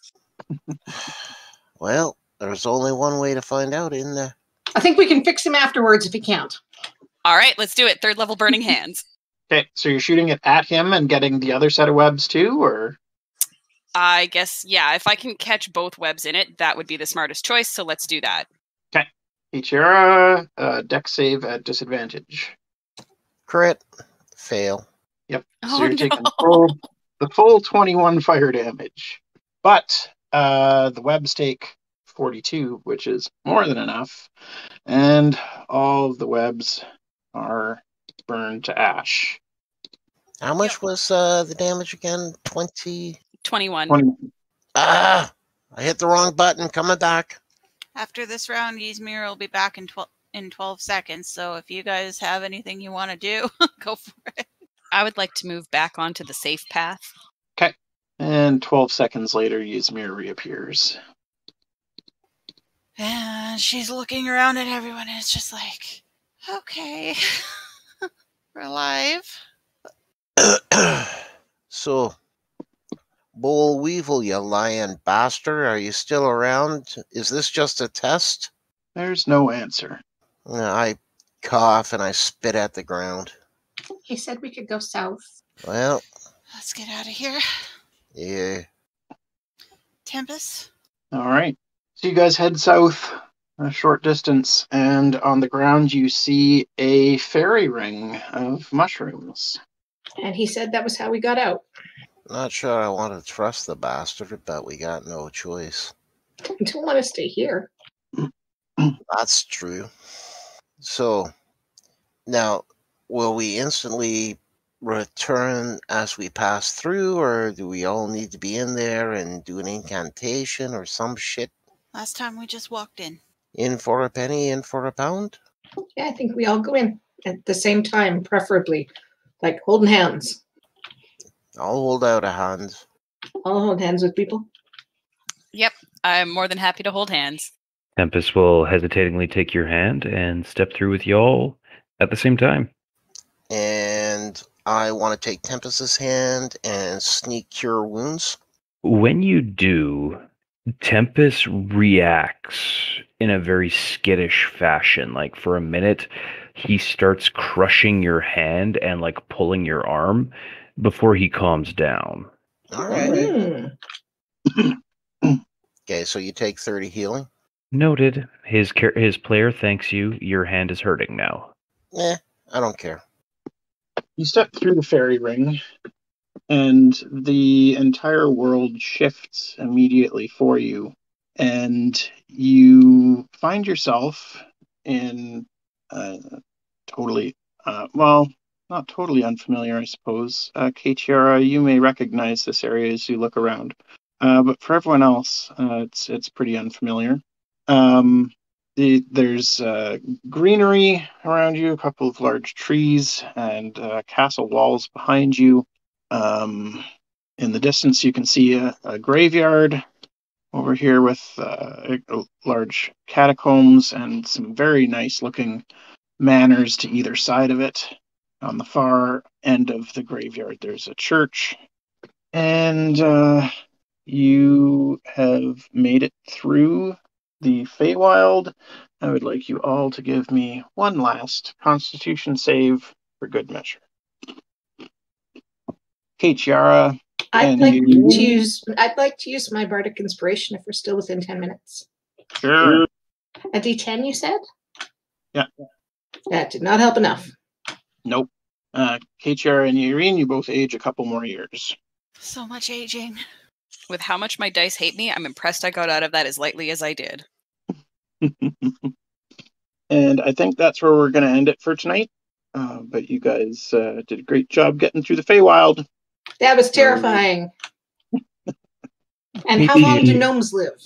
Well, there's only one way to find out, isn't there? I think we can fix him afterwards if he can't. All right, let's do it. 3rd level burning hands. Okay, so you're shooting it at him and getting the other set of webs too, or? I guess, yeah, if I can catch both webs in it, that would be the smartest choice, so let's do that. Okay. Ichira, dex save at disadvantage. Crit. Fail. Yep. Oh, So you're no. taking the full 21 fire damage. But the webs take 42, which is more than enough. And all of the webs are burned to ash. How much was the damage again? 20? 21. 20. I hit the wrong button. Coming back. After this round, Ysmyr will be back in 12 seconds. So if you guys have anything you want to do, go for it. I would like to move back onto the safe path. Okay. And 12 seconds later, Ysmyr reappears. And she's looking around at everyone, and it's just like, okay, we're alive. So, Bull Weevil, you lying bastard, are you still around? Is this just a test? There's no answer. I cough and I spit at the ground. He said we could go south. Well, Let's get out of here. yeah. Tempus? All right. So you guys head south a short distance, and on the ground you see a fairy ring of mushrooms. And he said that was how we got out. Not sure I want to trust the bastard, but we got no choice. I don't want to stay here. That's true. So, now, will we instantly return as we pass through, or do we all need to be in there and do an incantation or some shit? Last time we just walked in. In for a penny, in for a pound? Yeah, I think we all go in at the same time, preferably. Like holding hands. I'll hold out a hand. I'll hold hands with people. Yep, I'm more than happy to hold hands. Tempus will hesitatingly take your hand and step through with y'all at the same time. And I want to take Tempus's hand and sneak cure wounds. When you do, Tempus reacts in a very skittish fashion. Like for a minute, he starts crushing your hand and like pulling your arm before he calms down. All right. Mm. Okay, so you take 30 healing. Noted. His player thanks you. Your hand is hurting now. I don't care. You step through the fairy ring, and the entire world shifts immediately for you, and you find yourself in totally, well, not totally unfamiliar, I suppose. Katiara, you may recognize this area as you look around, but for everyone else, it's pretty unfamiliar. There's greenery around you, a couple of large trees, and castle walls behind you. In the distance, you can see a graveyard over here with large catacombs and some very nice-looking manors to either side of it. On the far end of the graveyard, there's a church. And you have made it through the Feywild. I would like you all to give me one last Constitution save for good measure. Katiara, I'd and like you. to use my bardic inspiration if we're still within 10 minutes. Sure. A D10, you said? Yeah. That did not help enough. Nope. Katiara and Yaereene, you both age a couple more years. So much aging. With how much my dice hate me, I'm impressed I got out of that as lightly as I did. And I think that's where we're going to end it for tonight. But you guys did a great job getting through the Feywild. That was terrifying. And how long do gnomes live?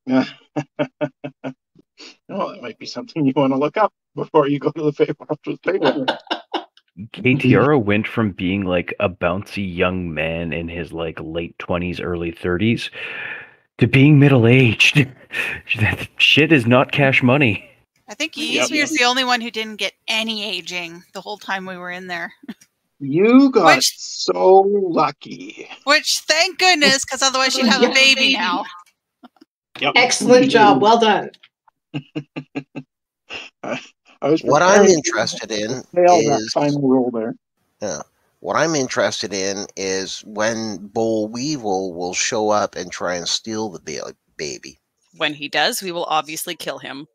Well, that might be something you want to look up before you go to the Feywild. Katiara went from being like a bouncy young man in his like late 20s, early 30s to being middle-aged. That shit is not cash money. I think Ysmyr is the only one who didn't get any aging the whole time we were in there. You got so lucky. Which, thank goodness, because otherwise you'd have a baby now. Yep. Excellent job. Well done. What I'm interested in is final roll there. Yeah. What I'm interested in is when Boll Weevil will show up and try and steal the baby. When he does, we will obviously kill him.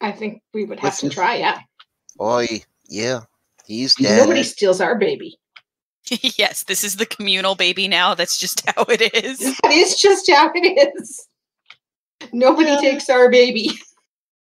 I think we would have to try, yeah. Oh, yeah. He's dead. Nobody steals our baby. Yes, this is the communal baby now. That's just how it is. That is just how it is. Nobody takes our baby.